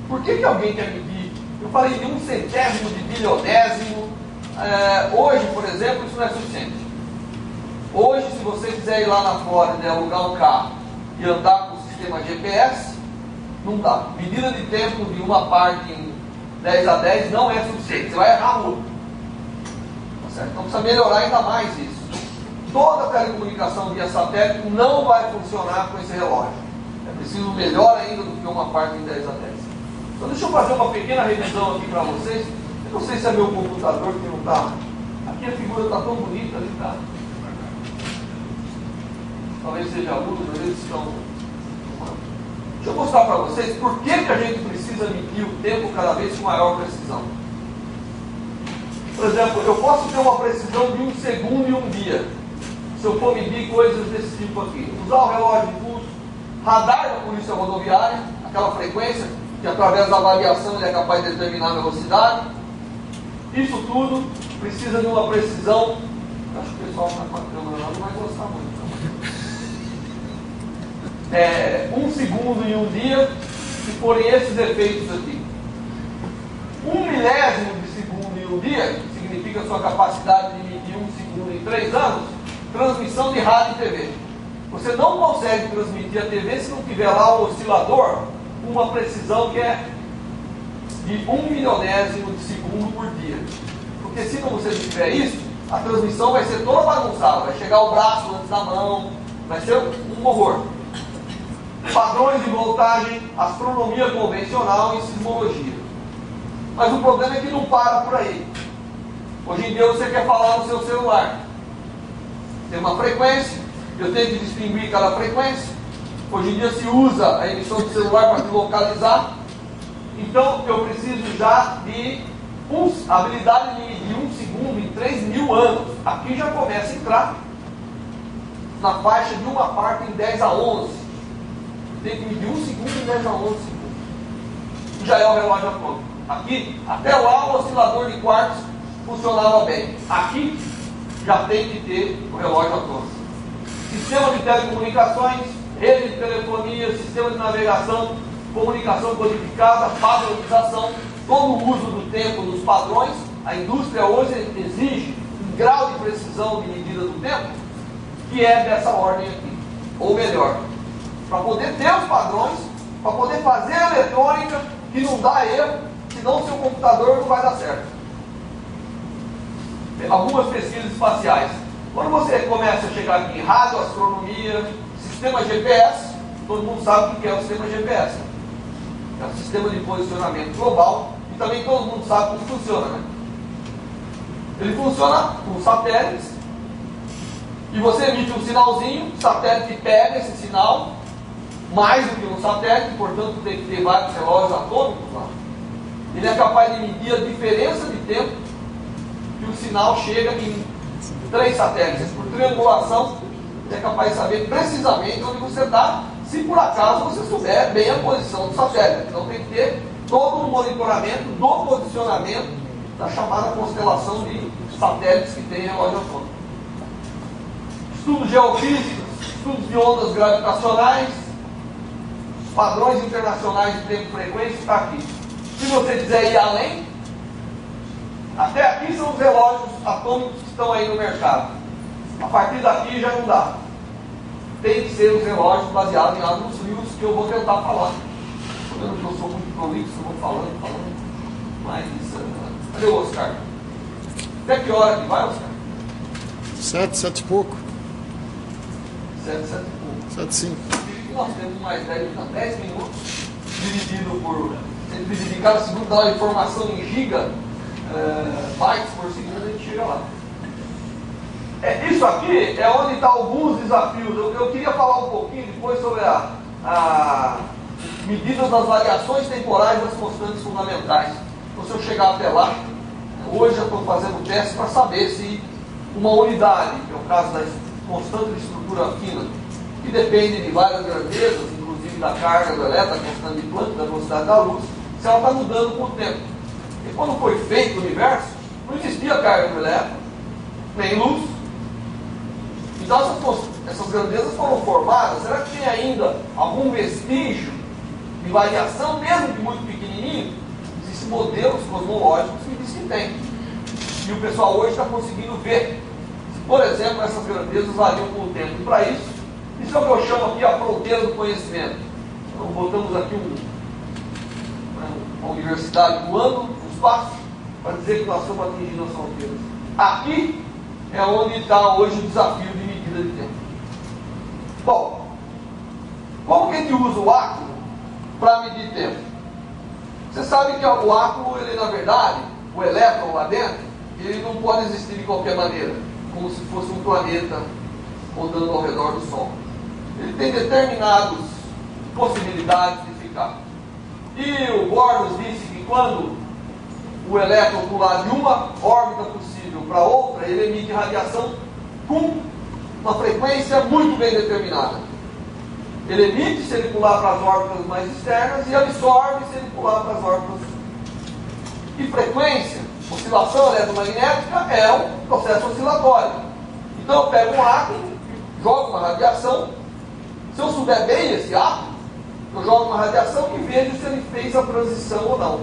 por que alguém quer medir? Eu falei de 1/100º de bilionésimo. Hoje, por exemplo, isso não é suficiente. Hoje, se você quiser ir lá na Flórida e alugar um carro e andar com o sistema GPS, não dá. Medida de tempo de uma parte em 10 a 10 não é suficiente. Você vai errar muito. Tá certo? Então precisa melhorar ainda mais isso. Toda telecomunicação via satélite não vai funcionar com esse relógio. É preciso melhor ainda do que uma parte em 10 a 10. Então deixa eu fazer uma pequena revisão aqui para vocês. Eu não sei se é meu computador que não está. Aqui a figura está tão bonita, ali está. Talvez seja a luz, mas eles estão... Deixa eu mostrar para vocês por que a gente precisa medir o tempo cada vez com maior precisão. Por exemplo, eu posso ter uma precisão de 1 segundo e 1 dia. Se eu for medir coisas desse tipo aqui. Usar o relógio de pulso, radar da polícia rodoviária, aquela frequência que através da avaliação ele é capaz de determinar a velocidade. Isso tudo precisa de uma precisão. Acho que o pessoal está com a câmera lá, não vai gostar muito. 1 segundo e 1 dia, se forem esses efeitos aqui. 1 milésimo de segundo e 1 dia, que significa a sua capacidade de medir 1 segundo em 3 anos, transmissão de rádio e TV. Você não consegue transmitir a TV se não tiver lá um oscilador com uma precisão que é de 1 milionésimo de segundo por dia. Porque se não você tiver isso, a transmissão vai ser toda bagunçada, vai chegar o braço antes da mão, vai ser um horror. Padrões de voltagem, astronomia convencional e sismologia. Mas o problema é que não para por aí. Hoje em dia você quer falar no seu celular. Tem uma frequência, eu tenho que distinguir cada frequência. Hoje em dia se usa a emissão do celular para te localizar. Então eu preciso já de habilidade de medir 1 segundo em 3.000 anos. Aqui já começa a entrar na faixa de uma parte em 10 a 11. Tem que medir 1 segundo em 10 a 11 segundos. Já é o relógio atômico. Aqui, até lá o oscilador de quartzo funcionava bem. Aqui já tem que ter o relógio atômico. Sistema de telecomunicações, rede de telefonia, sistema de navegação, comunicação codificada, padronização, todo o uso do tempo dos padrões. A indústria hoje exige um grau de precisão de medida do tempo que é dessa ordem aqui. Ou melhor, para poder ter os padrões, para poder fazer a eletrônica que não dá erro, senão o seu computador não vai dar certo. Algumas pesquisas espaciais. Quando você começa a chegar aqui em radioastronomia, sistema GPS, todo mundo sabe o que é o sistema GPS. É o sistema de posicionamento global e também todo mundo sabe como funciona, né? Ele funciona com satélites e você emite um sinalzinho, o satélite pega esse sinal, mais do que um satélite, portanto tem que ter vários relógios atômicos lá. Ele é capaz de medir a diferença de tempo que o sinal chega em 3 satélites. Por triangulação, ele é capaz de saber precisamente onde você está, se por acaso você souber bem a posição do satélite. Então tem que ter todo um monitoramento do posicionamento da chamada constelação de satélites que tem relógio atômico. Estudos geofísicos, estudos de ondas gravitacionais, padrões internacionais de tempo e frequência, está aqui. Se você quiser ir além, até aqui são os relógios atômicos que estão aí no mercado. A partir daqui já não dá. Tem que ser os relógios baseados em alguns livros que eu vou tentar falar. Estou vendo que eu sou muito prolixo, eu vou falando. Mas, cadê o Oscar? Até que hora que vai, Oscar? 7 e pouco. 7 e pouco. 7 e 5. Nós temos mais 10 minutos, dividido por... Se dividir cada segundo, dá uma informação em giga, bytes por segundo, a gente chega lá. Isso aqui é onde estão alguns desafios. Eu queria falar um pouquinho depois sobre a medida das variações temporais das constantes fundamentais. Então, se eu chegar até lá, hoje eu estou fazendo teste para saber se uma unidade, que é o caso da constante de estrutura fina, que depende de várias grandezas, inclusive da carga do elétron, da constante de Planck, da velocidade da luz, se ela está mudando com o tempo. E quando foi feito o universo, não existia carga do elétron, nem luz. Então essas grandezas foram formadas. Será que tem ainda algum vestígio de variação, mesmo que muito pequenininho? Existem modelos cosmológicos que dizem que tem. E o pessoal hoje está conseguindo ver se, por exemplo, essas grandezas variam com o tempo. E para isso é o que eu chamo aqui a fronteira do conhecimento. Então botamos aqui uma universidade voando no espaço para dizer que nós estamos atingindo as fronteiras. Aqui é onde está hoje o desafio de medida de tempo. Bom, como que a gente usa o átomo para medir tempo? Você sabe que o átomo, ele na verdade, o elétron lá dentro, ele não pode existir de qualquer maneira, como se fosse um planeta rodando ao redor do Sol. Ele tem determinadas possibilidades de ficar. E o Bohr nos disse que quando o elétron pular de uma órbita possível para outra, ele emite radiação com uma frequência muito bem determinada. Ele emite se ele pular para as órbitas mais externas e absorve se ele pular para as órbitas. E frequência, oscilação eletromagnética, é um processo oscilatório. Então eu pego um átomo, jogo uma radiação. Se eu souber bem esse átomo, eu jogo uma radiação e vejo se ele fez a transição ou não.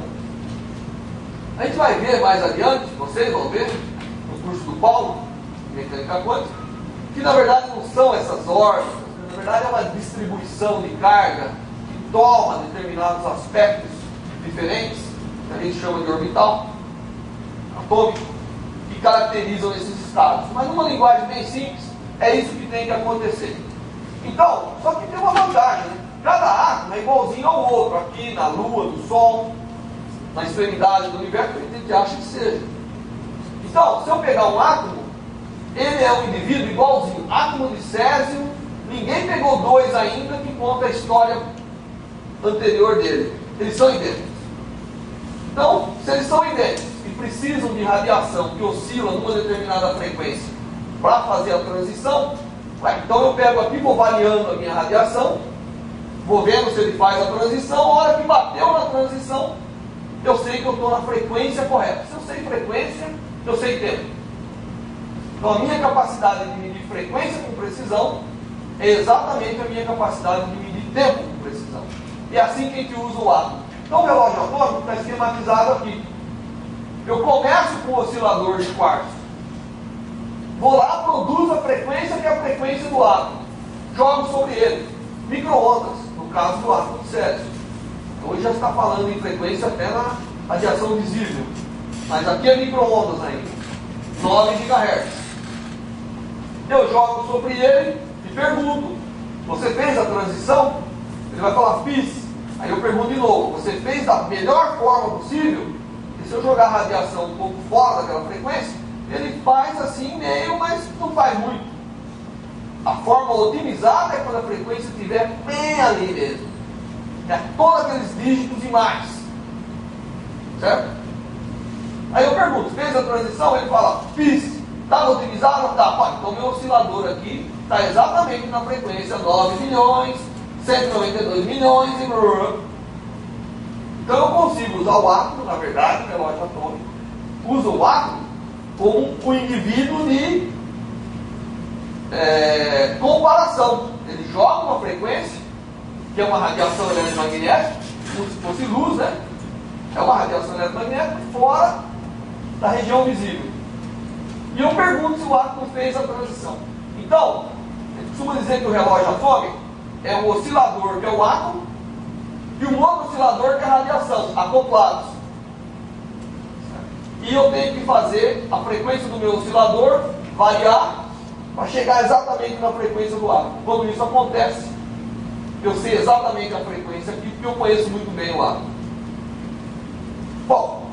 A gente vai ver mais adiante, vocês vão ver, no curso do Paulo, mecânica quântica, que na verdade não são essas órbitas, na verdade é uma distribuição de carga que toma determinados aspectos diferentes, que a gente chama de orbital, atômico, que caracterizam esses estados. Mas numa linguagem bem simples, é isso que tem que acontecer. Então, só que tem uma vantagem, né? Cada átomo é igualzinho ao outro, aqui na Lua, no Sol, na extremidade do universo, a gente acha que seja. Então, se eu pegar um átomo, ele é um indivíduo igualzinho. Átomo de césio, ninguém pegou 2 ainda que conta a história anterior dele. Eles são idênticos. Então, se eles são idênticos e precisam de radiação que oscila numa determinada frequência para fazer a transição, então eu pego aqui, vou variando a minha radiação, vou vendo se ele faz a transição. A hora que bateu na transição, eu sei que eu estou na frequência correta. Se eu sei frequência, eu sei tempo. Então a minha capacidade de medir frequência com precisão é exatamente a minha capacidade de medir tempo com precisão. E é assim que a gente usa o átomo. Então o relógio atômico está esquematizado aqui. Eu começo com o oscilador de quartzo. vou lá, produzo a frequência que é a frequência do átomo, jogo sobre ele. Micro-ondas, no caso do átomo de Césio. Hoje já está falando em frequência até na radiação visível, mas aqui é micro-ondas ainda, 9 GHz. Eu jogo sobre ele e pergunto: você fez a transição? Ele vai falar: fiz. Aí eu pergunto de novo: você fez da melhor forma possível? E se eu jogar a radiação um pouco fora daquela frequência, ele faz assim meio, mas não faz muito. A forma otimizada é quando a frequência estiver bem ali mesmo. É todos aqueles dígitos e mais. Certo? Aí eu pergunto: fez a transição? Ele fala: fiz. Estava otimizado? Não está. Então meu oscilador aqui está exatamente na frequência 9 milhões, 192 milhões e blá. Então eu consigo usar o átomo, na verdade, o relógio atômico usa o átomo como um indivíduo de comparação. Ele joga uma frequência, que é uma radiação eletromagnética, como se fosse luz, né? É uma radiação eletromagnética fora da região visível. E eu pergunto se o átomo fez a transição. Então, a gente costuma dizer que o relógio atômico é um oscilador, que é o átomo, e um outro oscilador, que é a radiação, acoplados. E eu tenho que fazer a frequência do meu oscilador variar para chegar exatamente na frequência do átomo. Quando isso acontece, eu sei exatamente a frequência aqui, porque eu conheço muito bem o átomo. Bom,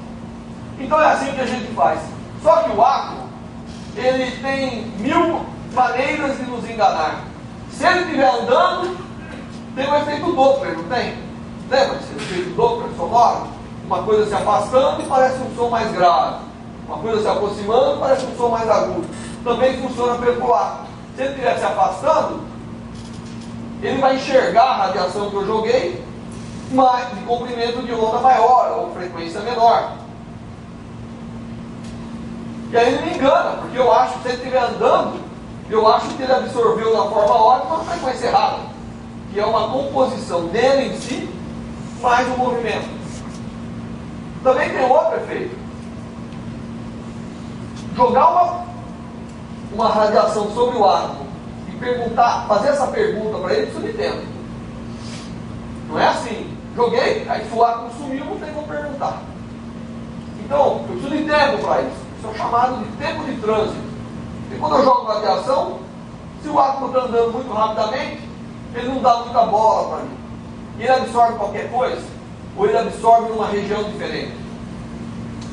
então é assim que a gente faz. Só que o átomo, ele tem 1000 maneiras de nos enganar. Se ele estiver andando, tem o efeito Doppler, não tem? Lembra desse efeito Doppler sonoro? Uma coisa se afastando e parece um som mais grave. Uma coisa se aproximando e parece um som mais agudo. Também funciona pelo átomo. Se ele estiver se afastando, ele vai enxergar a radiação que eu joguei, mas de comprimento de onda maior ou frequência menor. E aí ele me engana, porque eu acho que se ele estiver andando, eu acho que ele absorveu da forma ótima a frequência errada, que é uma composição dele em si, mais o movimento. Também tem outro efeito. Jogar uma radiação sobre o átomo e perguntar, fazer essa pergunta para ele, precisa de tempo. Não é assim: joguei, aí se o átomo sumiu, não tem como perguntar. Então, eu preciso de tempo para isso. Isso é chamado de tempo de trânsito. E quando eu jogo radiação, se o átomo está andando muito rapidamente, ele não dá muita bola para mim. E ele absorve qualquer coisa, ou ele absorve numa região diferente.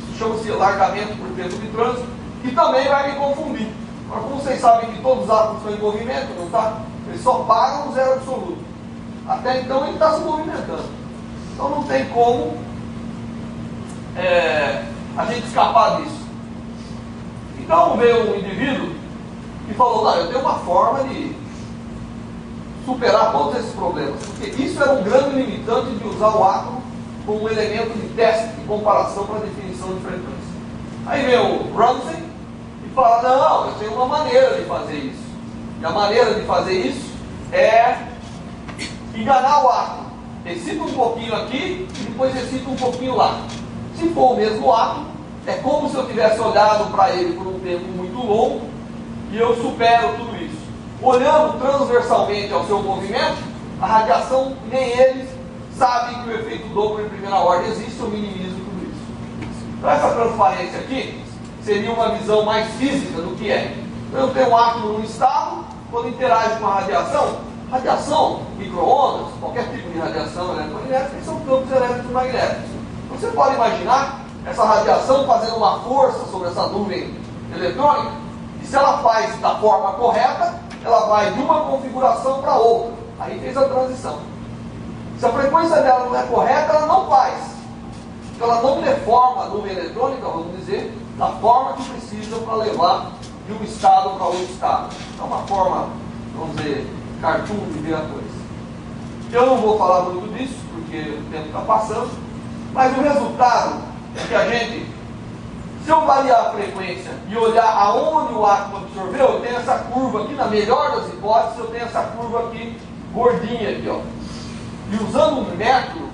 Isso chama-se largamento por tempo de trânsito, que também vai me confundir. Mas como vocês sabem que todos os átomos estão em movimento, não está? Eles só param no zero absoluto. Até então ele está se movimentando. Então não tem como a gente escapar disso. Então veio um indivíduo e falou: não, eu tenho uma forma de superar todos esses problemas, porque isso era um grande limitante de usar o átomo como um elemento de teste, de comparação para definição de frequência. Aí veio o Ramsey e fala: não, eu tenho uma maneira de fazer isso. E a maneira de fazer isso é enganar o átomo. Excita um pouquinho aqui e depois excita um pouquinho lá. Se for o mesmo átomo, é como se eu tivesse olhado para ele por um tempo muito longo e eu supero tudo isso. Olhando transversalmente ao seu movimento, a radiação, nem eles sabem que o efeito Doppler em primeira ordem existe, eu minimizo tudo isso. Então essa transparência aqui seria uma visão mais física do que é. Então eu tenho um átomo num estado, quando interage com a radiação, micro-ondas, qualquer tipo de radiação eletromagnética, são campos eletromagnéticos. Você pode imaginar essa radiação fazendo uma força sobre essa nuvem eletrônica, e se ela faz da forma correta, ela vai de uma configuração para outra. Aí fez a transição. Se a frequência dela não é correta, ela não faz. Ela não deforma a nuvem eletrônica, vamos dizer, da forma que precisa para levar de um estado para outro estado. É uma forma, vamos dizer, cartoon de ver a coisa. Eu não vou falar muito disso, porque o tempo está passando, mas o resultado é que a gente, se eu variar a frequência e olhar aonde o átomo absorveu, eu tenho essa curva aqui, na melhor das hipóteses, eu tenho essa curva aqui, gordinha aqui, ó. E usando um método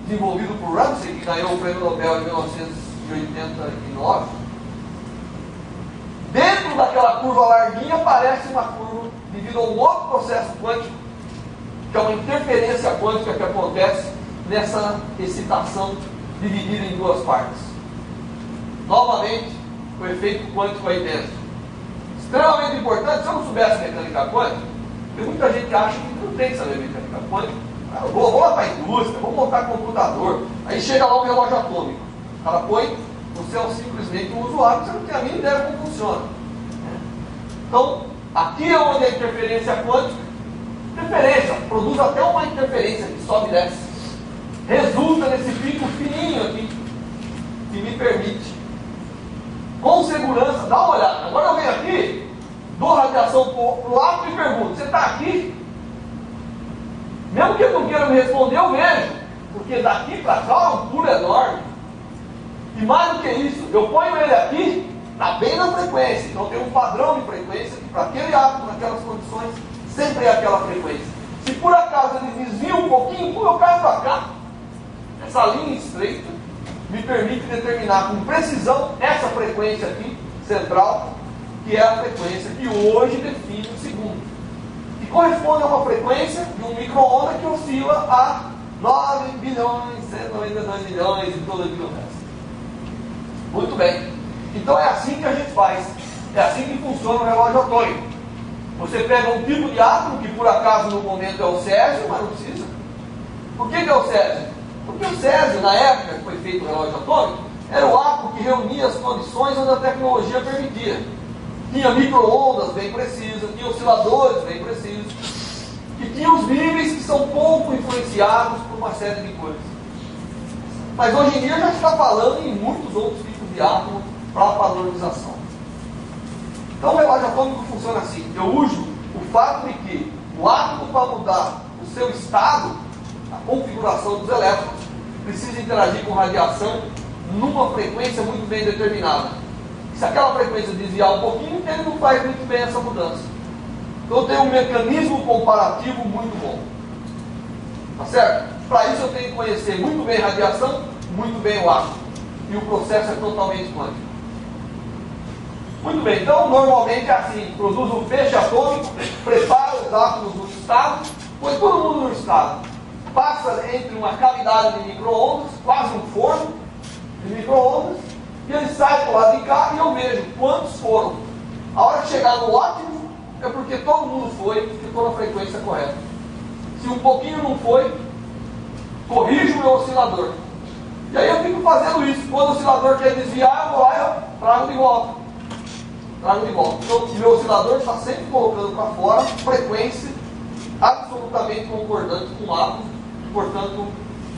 desenvolvido por Ramsey, que ganhou o prêmio Nobel em 1989, dentro dentro daquela curva larguinha aparece uma curva devido a um outro processo quântico, que é uma interferência quântica que acontece nessa excitação dividida em duas partes. Novamente, o efeito quântico aí dentro. Extremamente importante. Se eu não soubesse mecânica quântica, tem muita gente que acha que não tem que saber mecânica quântica. Eu vou lá para a indústria, vou montar computador. Aí chega lá um relógio atômico. O cara põe, você é simplesmente um usuário, você não tem a mínima ideia de como funciona. Então, aqui é onde a interferência quântica, produz até uma interferência que sobe e desce. Resulta nesse pico fininho aqui, que me permite, com segurança, dá uma olhada. Agora eu venho aqui, dou radiação para o lado e me pergunto, você está aqui? Mesmo que eu não queira me responder, eu vejo, porque daqui para cá é um pulo enorme. E mais do que isso, eu ponho ele aqui, está bem na frequência. Então tem um padrão de frequência que para aquele átomo, naquelas condições, sempre é aquela frequência. Se por acaso ele desvia um pouquinho, eu caio para cá. Essa linha estreita me permite determinar com precisão essa frequência aqui, central, que é a frequência que hoje define o segundo. Que corresponde a uma frequência de um micro-onda que oscila a 9 bilhões, 192 milhões e todo aquilo resto. Muito bem. Então é assim que a gente faz. É assim que funciona o relógio atômico. Você pega um tipo de átomo, que por acaso no momento é o césio, mas não precisa. Por que é o césio? Porque o césio, na época que foi feito o relógio atômico, era o átomo que reunia as condições onde a tecnologia permitia. Tinha micro-ondas bem precisas, tinha osciladores bem precisos, e tinha os níveis que são pouco influenciados por uma série de coisas. Mas hoje em dia já está falando em muitos outros tipos de átomos para padronização. Então o relógio atômico funciona assim. Eu uso o fato de que o átomo, para mudar o seu estado, a configuração dos elétrons, precisa interagir com radiação numa frequência muito bem determinada. Se aquela frequência desviar um pouquinho, ele não faz muito bem essa mudança. Então eu tenho um mecanismo comparativo muito bom. Tá certo? Para isso eu tenho que conhecer muito bem a radiação, muito bem o átomo. E o processo é totalmente quântico. Muito bem, então normalmente é assim, produz um feixe atômico, prepara os átomos no estado, põe todo mundo no estado. Passa entre uma cavidade de micro-ondas, quase um forno de micro-ondas, e ele sai para o lado de cá e eu vejo quantos foram. A hora que chegar no ótimo, é porque todo mundo foi, ficou na frequência correta. Se um pouquinho não foi, corrijo o meu oscilador. E aí eu fico fazendo isso. Quando o oscilador quer desviar, eu vou lá e eu trago de volta. Então o meu oscilador está sempre colocando para fora frequência absolutamente concordante com o átomo, que, portanto,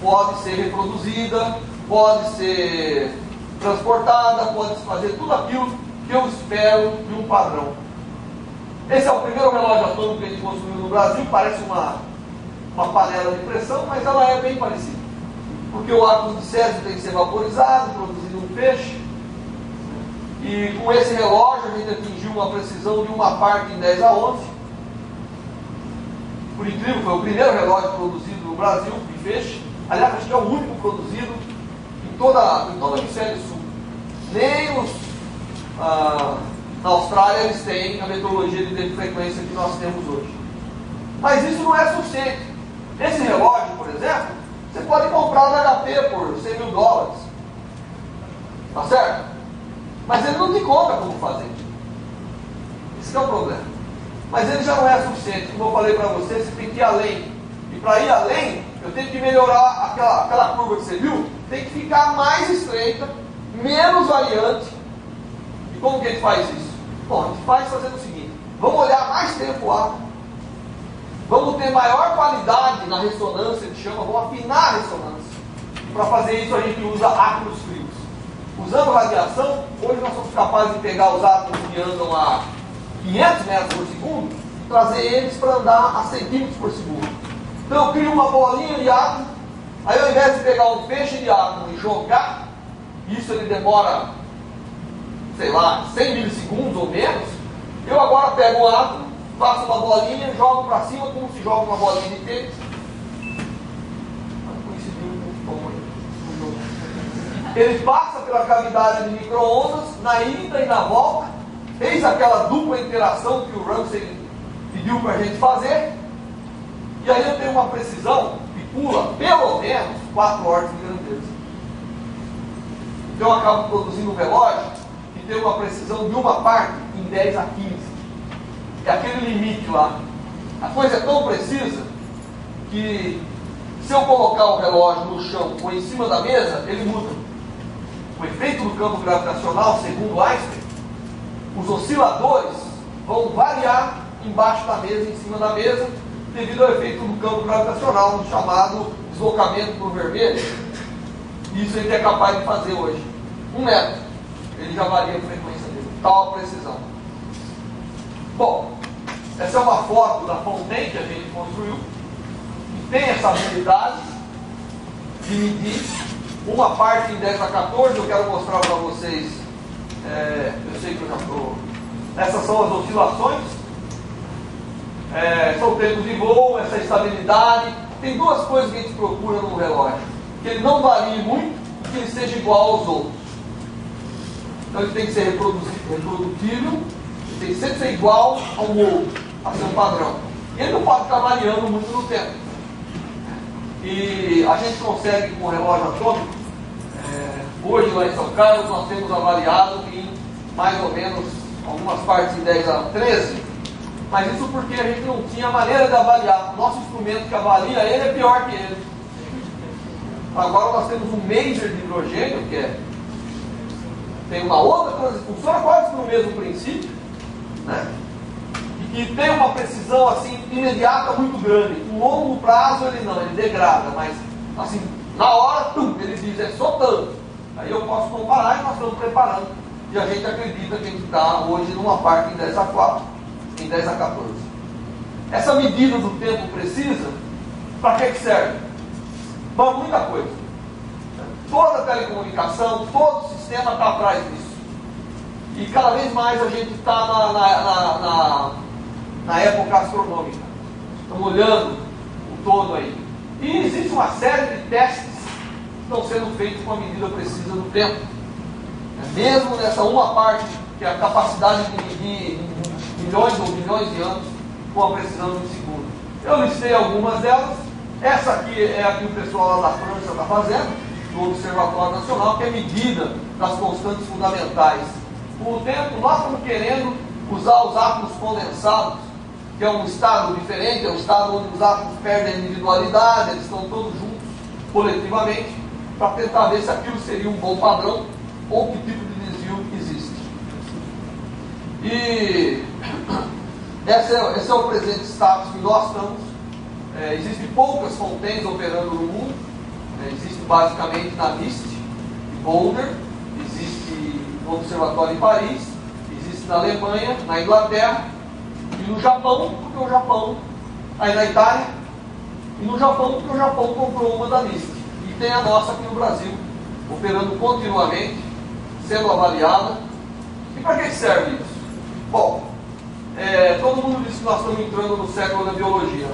pode ser reproduzida, pode ser transportada, pode fazer tudo aquilo que eu espero de um padrão. Esse é o primeiro relógio atômico que a gente construiu no Brasil. Parece uma panela de pressão, mas ela é bem parecida. Porque o átomo de césio tem que ser vaporizado, produzindo um feixe. E com esse relógio a gente atingiu uma precisão de uma parte em 10 a 11. Por incrível, foi o primeiro relógio produzido no Brasil, de feixe. Aliás, acho que é o único produzido em todo o hemisfério sul. Nem na Austrália eles têm a metodologia de frequência que nós temos hoje. Mas isso não é suficiente. Esse relógio, por exemplo, você pode comprar no HP por $100 mil. Tá certo? Mas ele não te conta como fazer. Esse é o problema. Mas ele já não é suficiente. Como eu falei para você, você tem que ir além. E para ir além, eu tenho que melhorar aquela curva que você viu, tem que ficar mais estreita, menos variante. E como que a gente faz isso? Bom, a gente faz fazendo o seguinte: vamos olhar mais tempo o átomo, vamos ter maior qualidade na ressonância, a gente chama, vamos afinar a ressonância. Para fazer isso a gente usa átomos frios. Usando radiação, hoje nós somos capazes de pegar os átomos que andam a 500 metros por segundo e trazer eles para andar a centímetros por segundo. Então eu crio uma bolinha de átomo, aí ao invés de pegar um feixe de átomo e jogar, isso ele demora, sei lá, 100 milissegundos ou menos, eu agora pego um átomo, faço uma bolinha, jogo para cima como se joga uma bolinha de tênis. Ele passa pela cavidade de micro-ondas, na ida e na volta, Eis aquela dupla interação que o Ramsey pediu para a gente fazer. E aí eu tenho uma precisão que pula pelo menos 4 ordens de grandeza. Então eu acabo produzindo um relógio que tem uma precisão de uma parte em 10 a 15. É aquele limite lá. A coisa é tão precisa que se eu colocar o relógio no chão ou em cima da mesa, ele muda. O efeito do campo gravitacional, segundo Einstein, os osciladores vão variar embaixo da mesa, em cima da mesa, devido ao efeito do campo gravitacional, chamado deslocamento para o vermelho. Isso ele é capaz de fazer hoje. 1 metro. Ele já varia a frequência dele. Tal a precisão. Bom, essa é uma foto da Fontaine que a gente construiu. Que tem essa habilidade de medir uma parte em 10 a 14. Eu quero mostrar para vocês. Eu sei que eu já estou. Essas são as oscilações. São tempos de voo, essa estabilidade. Tem 2 coisas que a gente procura no relógio: que ele não varie muito e que ele seja igual aos outros. Então ele tem que ser reprodutível, ele tem que sempre ser igual ao outro, a ser um padrão. E ele não pode ficar variando muito no tempo. E a gente consegue com o relógio atômico, hoje lá em São Carlos nós temos avaliado em mais ou menos algumas partes em 10 a 13, mas isso porque a gente não tinha maneira de avaliar. Nosso instrumento que avalia ele é pior que ele. Agora nós temos um Maser de hidrogênio, que tem uma outra transição, funciona quase no mesmo princípio, né? E que tem uma precisão assim, imediata muito grande. No longo prazo ele não, ele degrada, mas assim, na hora, ele diz, é só tanto. Aí eu posso comparar e nós estamos preparando. E a gente acredita que a gente está hoje numa parte em 10 a 4, em 10 a 14. Essa medida do tempo precisa, para que serve? Para muita coisa. Toda a telecomunicação, todo o sistema está atrás disso. E cada vez mais a gente está na época astronômica. Estamos olhando o todo aí. E existe uma série de testes que estão sendo feitos com a medida precisa do tempo. Mesmo nessa uma parte, que é a capacidade de medir milhões ou bilhões de anos com a precisão de um segundo. Eu listei algumas delas. Essa aqui é a que o pessoal lá da França está fazendo, do Observatório Nacional, que é medida das constantes fundamentais. Com o tempo, nós estamos querendo usar os átomos condensados, que é um estado diferente, é um estado onde os átomos perdem a individualidade, eles estão todos juntos, coletivamente, para tentar ver se aquilo seria um bom padrão ou que tipo de desvio existe. E esse é o presente status que nós estamos. Existem poucas Fontaines operando no mundo. Existe basicamente na NIST, em Boulder, existe no Observatório em Paris, existe na Alemanha, na Inglaterra e no Japão, porque o Japão, aí na Itália, e no Japão, porque o Japão comprou uma da NIST. E tem a nossa aqui no Brasil, operando continuamente, sendo avaliada. E para que serve isso? Bom, todo mundo diz que nós estamos entrando no século da biologia.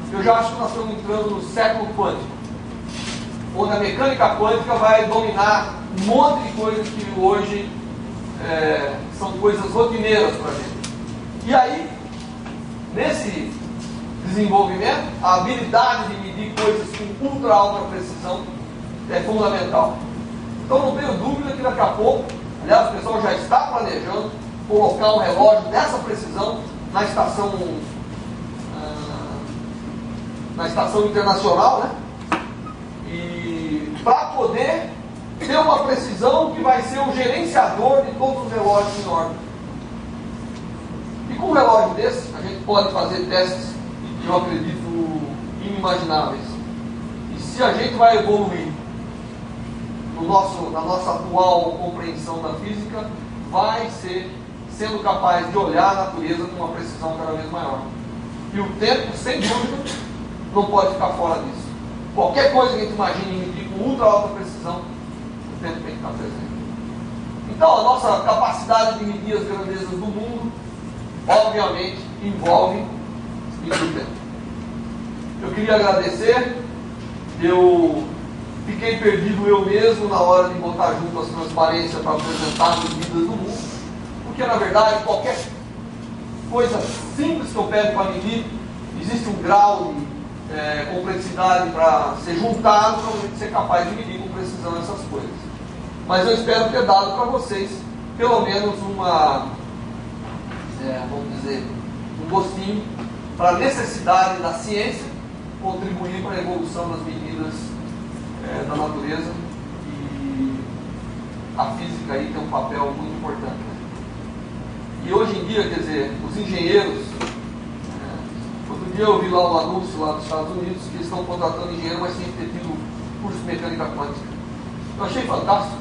Eu já acho que nós estamos entrando no século quântico, onde a mecânica quântica vai dominar um monte de coisas que hoje são coisas rotineiras para a gente. E aí, nesse desenvolvimento, a habilidade de medir coisas com ultra alta precisão é fundamental. Então não tenho dúvida que daqui a pouco, aliás, o pessoal já está planejando colocar um relógio dessa precisão na estação internacional, né? E para poder ter uma precisão que vai ser o gerenciador de todos os relógios em órbita. E com um relógio desse, a gente pode fazer testes que eu acredito inimagináveis. E se a gente vai evoluir na nossa atual compreensão da física, vai ser sendo capaz de olhar a natureza com uma precisão cada vez maior. E o tempo, sem dúvida, não pode ficar fora disso. Qualquer coisa que a gente imagine medir com ultra alta precisão, o tempo tem que estar presente. Então, a nossa capacidade de medir as grandezas do mundo, obviamente, envolve medir o tempo. Eu queria agradecer. Eu fiquei perdido eu mesmo na hora de botar junto as transparências para apresentar as medidas do mundo, porque na verdade qualquer coisa simples que eu pego para medir, existe um grau de complexidade para ser juntado para a gente ser capaz de medir com precisão essas coisas. Mas eu espero ter dado para vocês pelo menos vamos dizer, um gostinho para a necessidade da ciência contribuir para a evolução das medidas da natureza, e a física aí tem um papel muito importante. E hoje em dia, quer dizer, os engenheiros, outro dia eu vi lá um anúncio lá dos Estados Unidos que eles estão contratando engenheiro, mas tem que ter tido curso de mecânica quântica. Eu achei fantástico.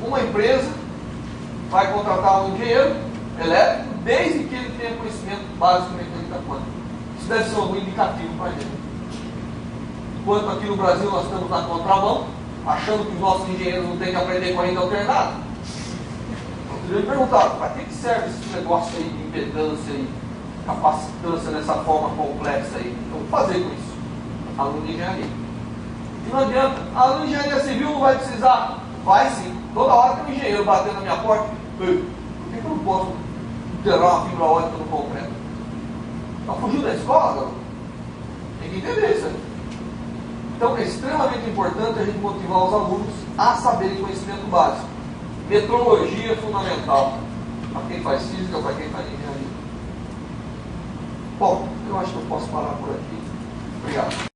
Uma empresa vai contratar um engenheiro elétrico desde que ele tenha conhecimento básico de mecânica quântica. Isso deve ser um indicativo para a gente. Enquanto aqui no Brasil nós estamos na contramão, achando que os nossos engenheiros não têm que aprender corrente alternada. Eu me perguntava, para que serve esse negócio aí de impedância e capacitância dessa forma complexa aí? Então, o que fazer com isso? Aluno de engenharia. E não adianta, a aluno de engenharia civil não vai precisar. Vai sim. Toda hora tem um engenheiro batendo na minha porta. Por que eu não posso integrar uma fibra ótica no concreto? Está fugindo da escola, não? Tem que entender isso aí. Então é extremamente importante a gente motivar os alunos a saberem conhecimento básico. Metrologia é fundamental para quem faz física, para quem faz engenharia. Bom, eu acho que eu posso parar por aqui. Obrigado.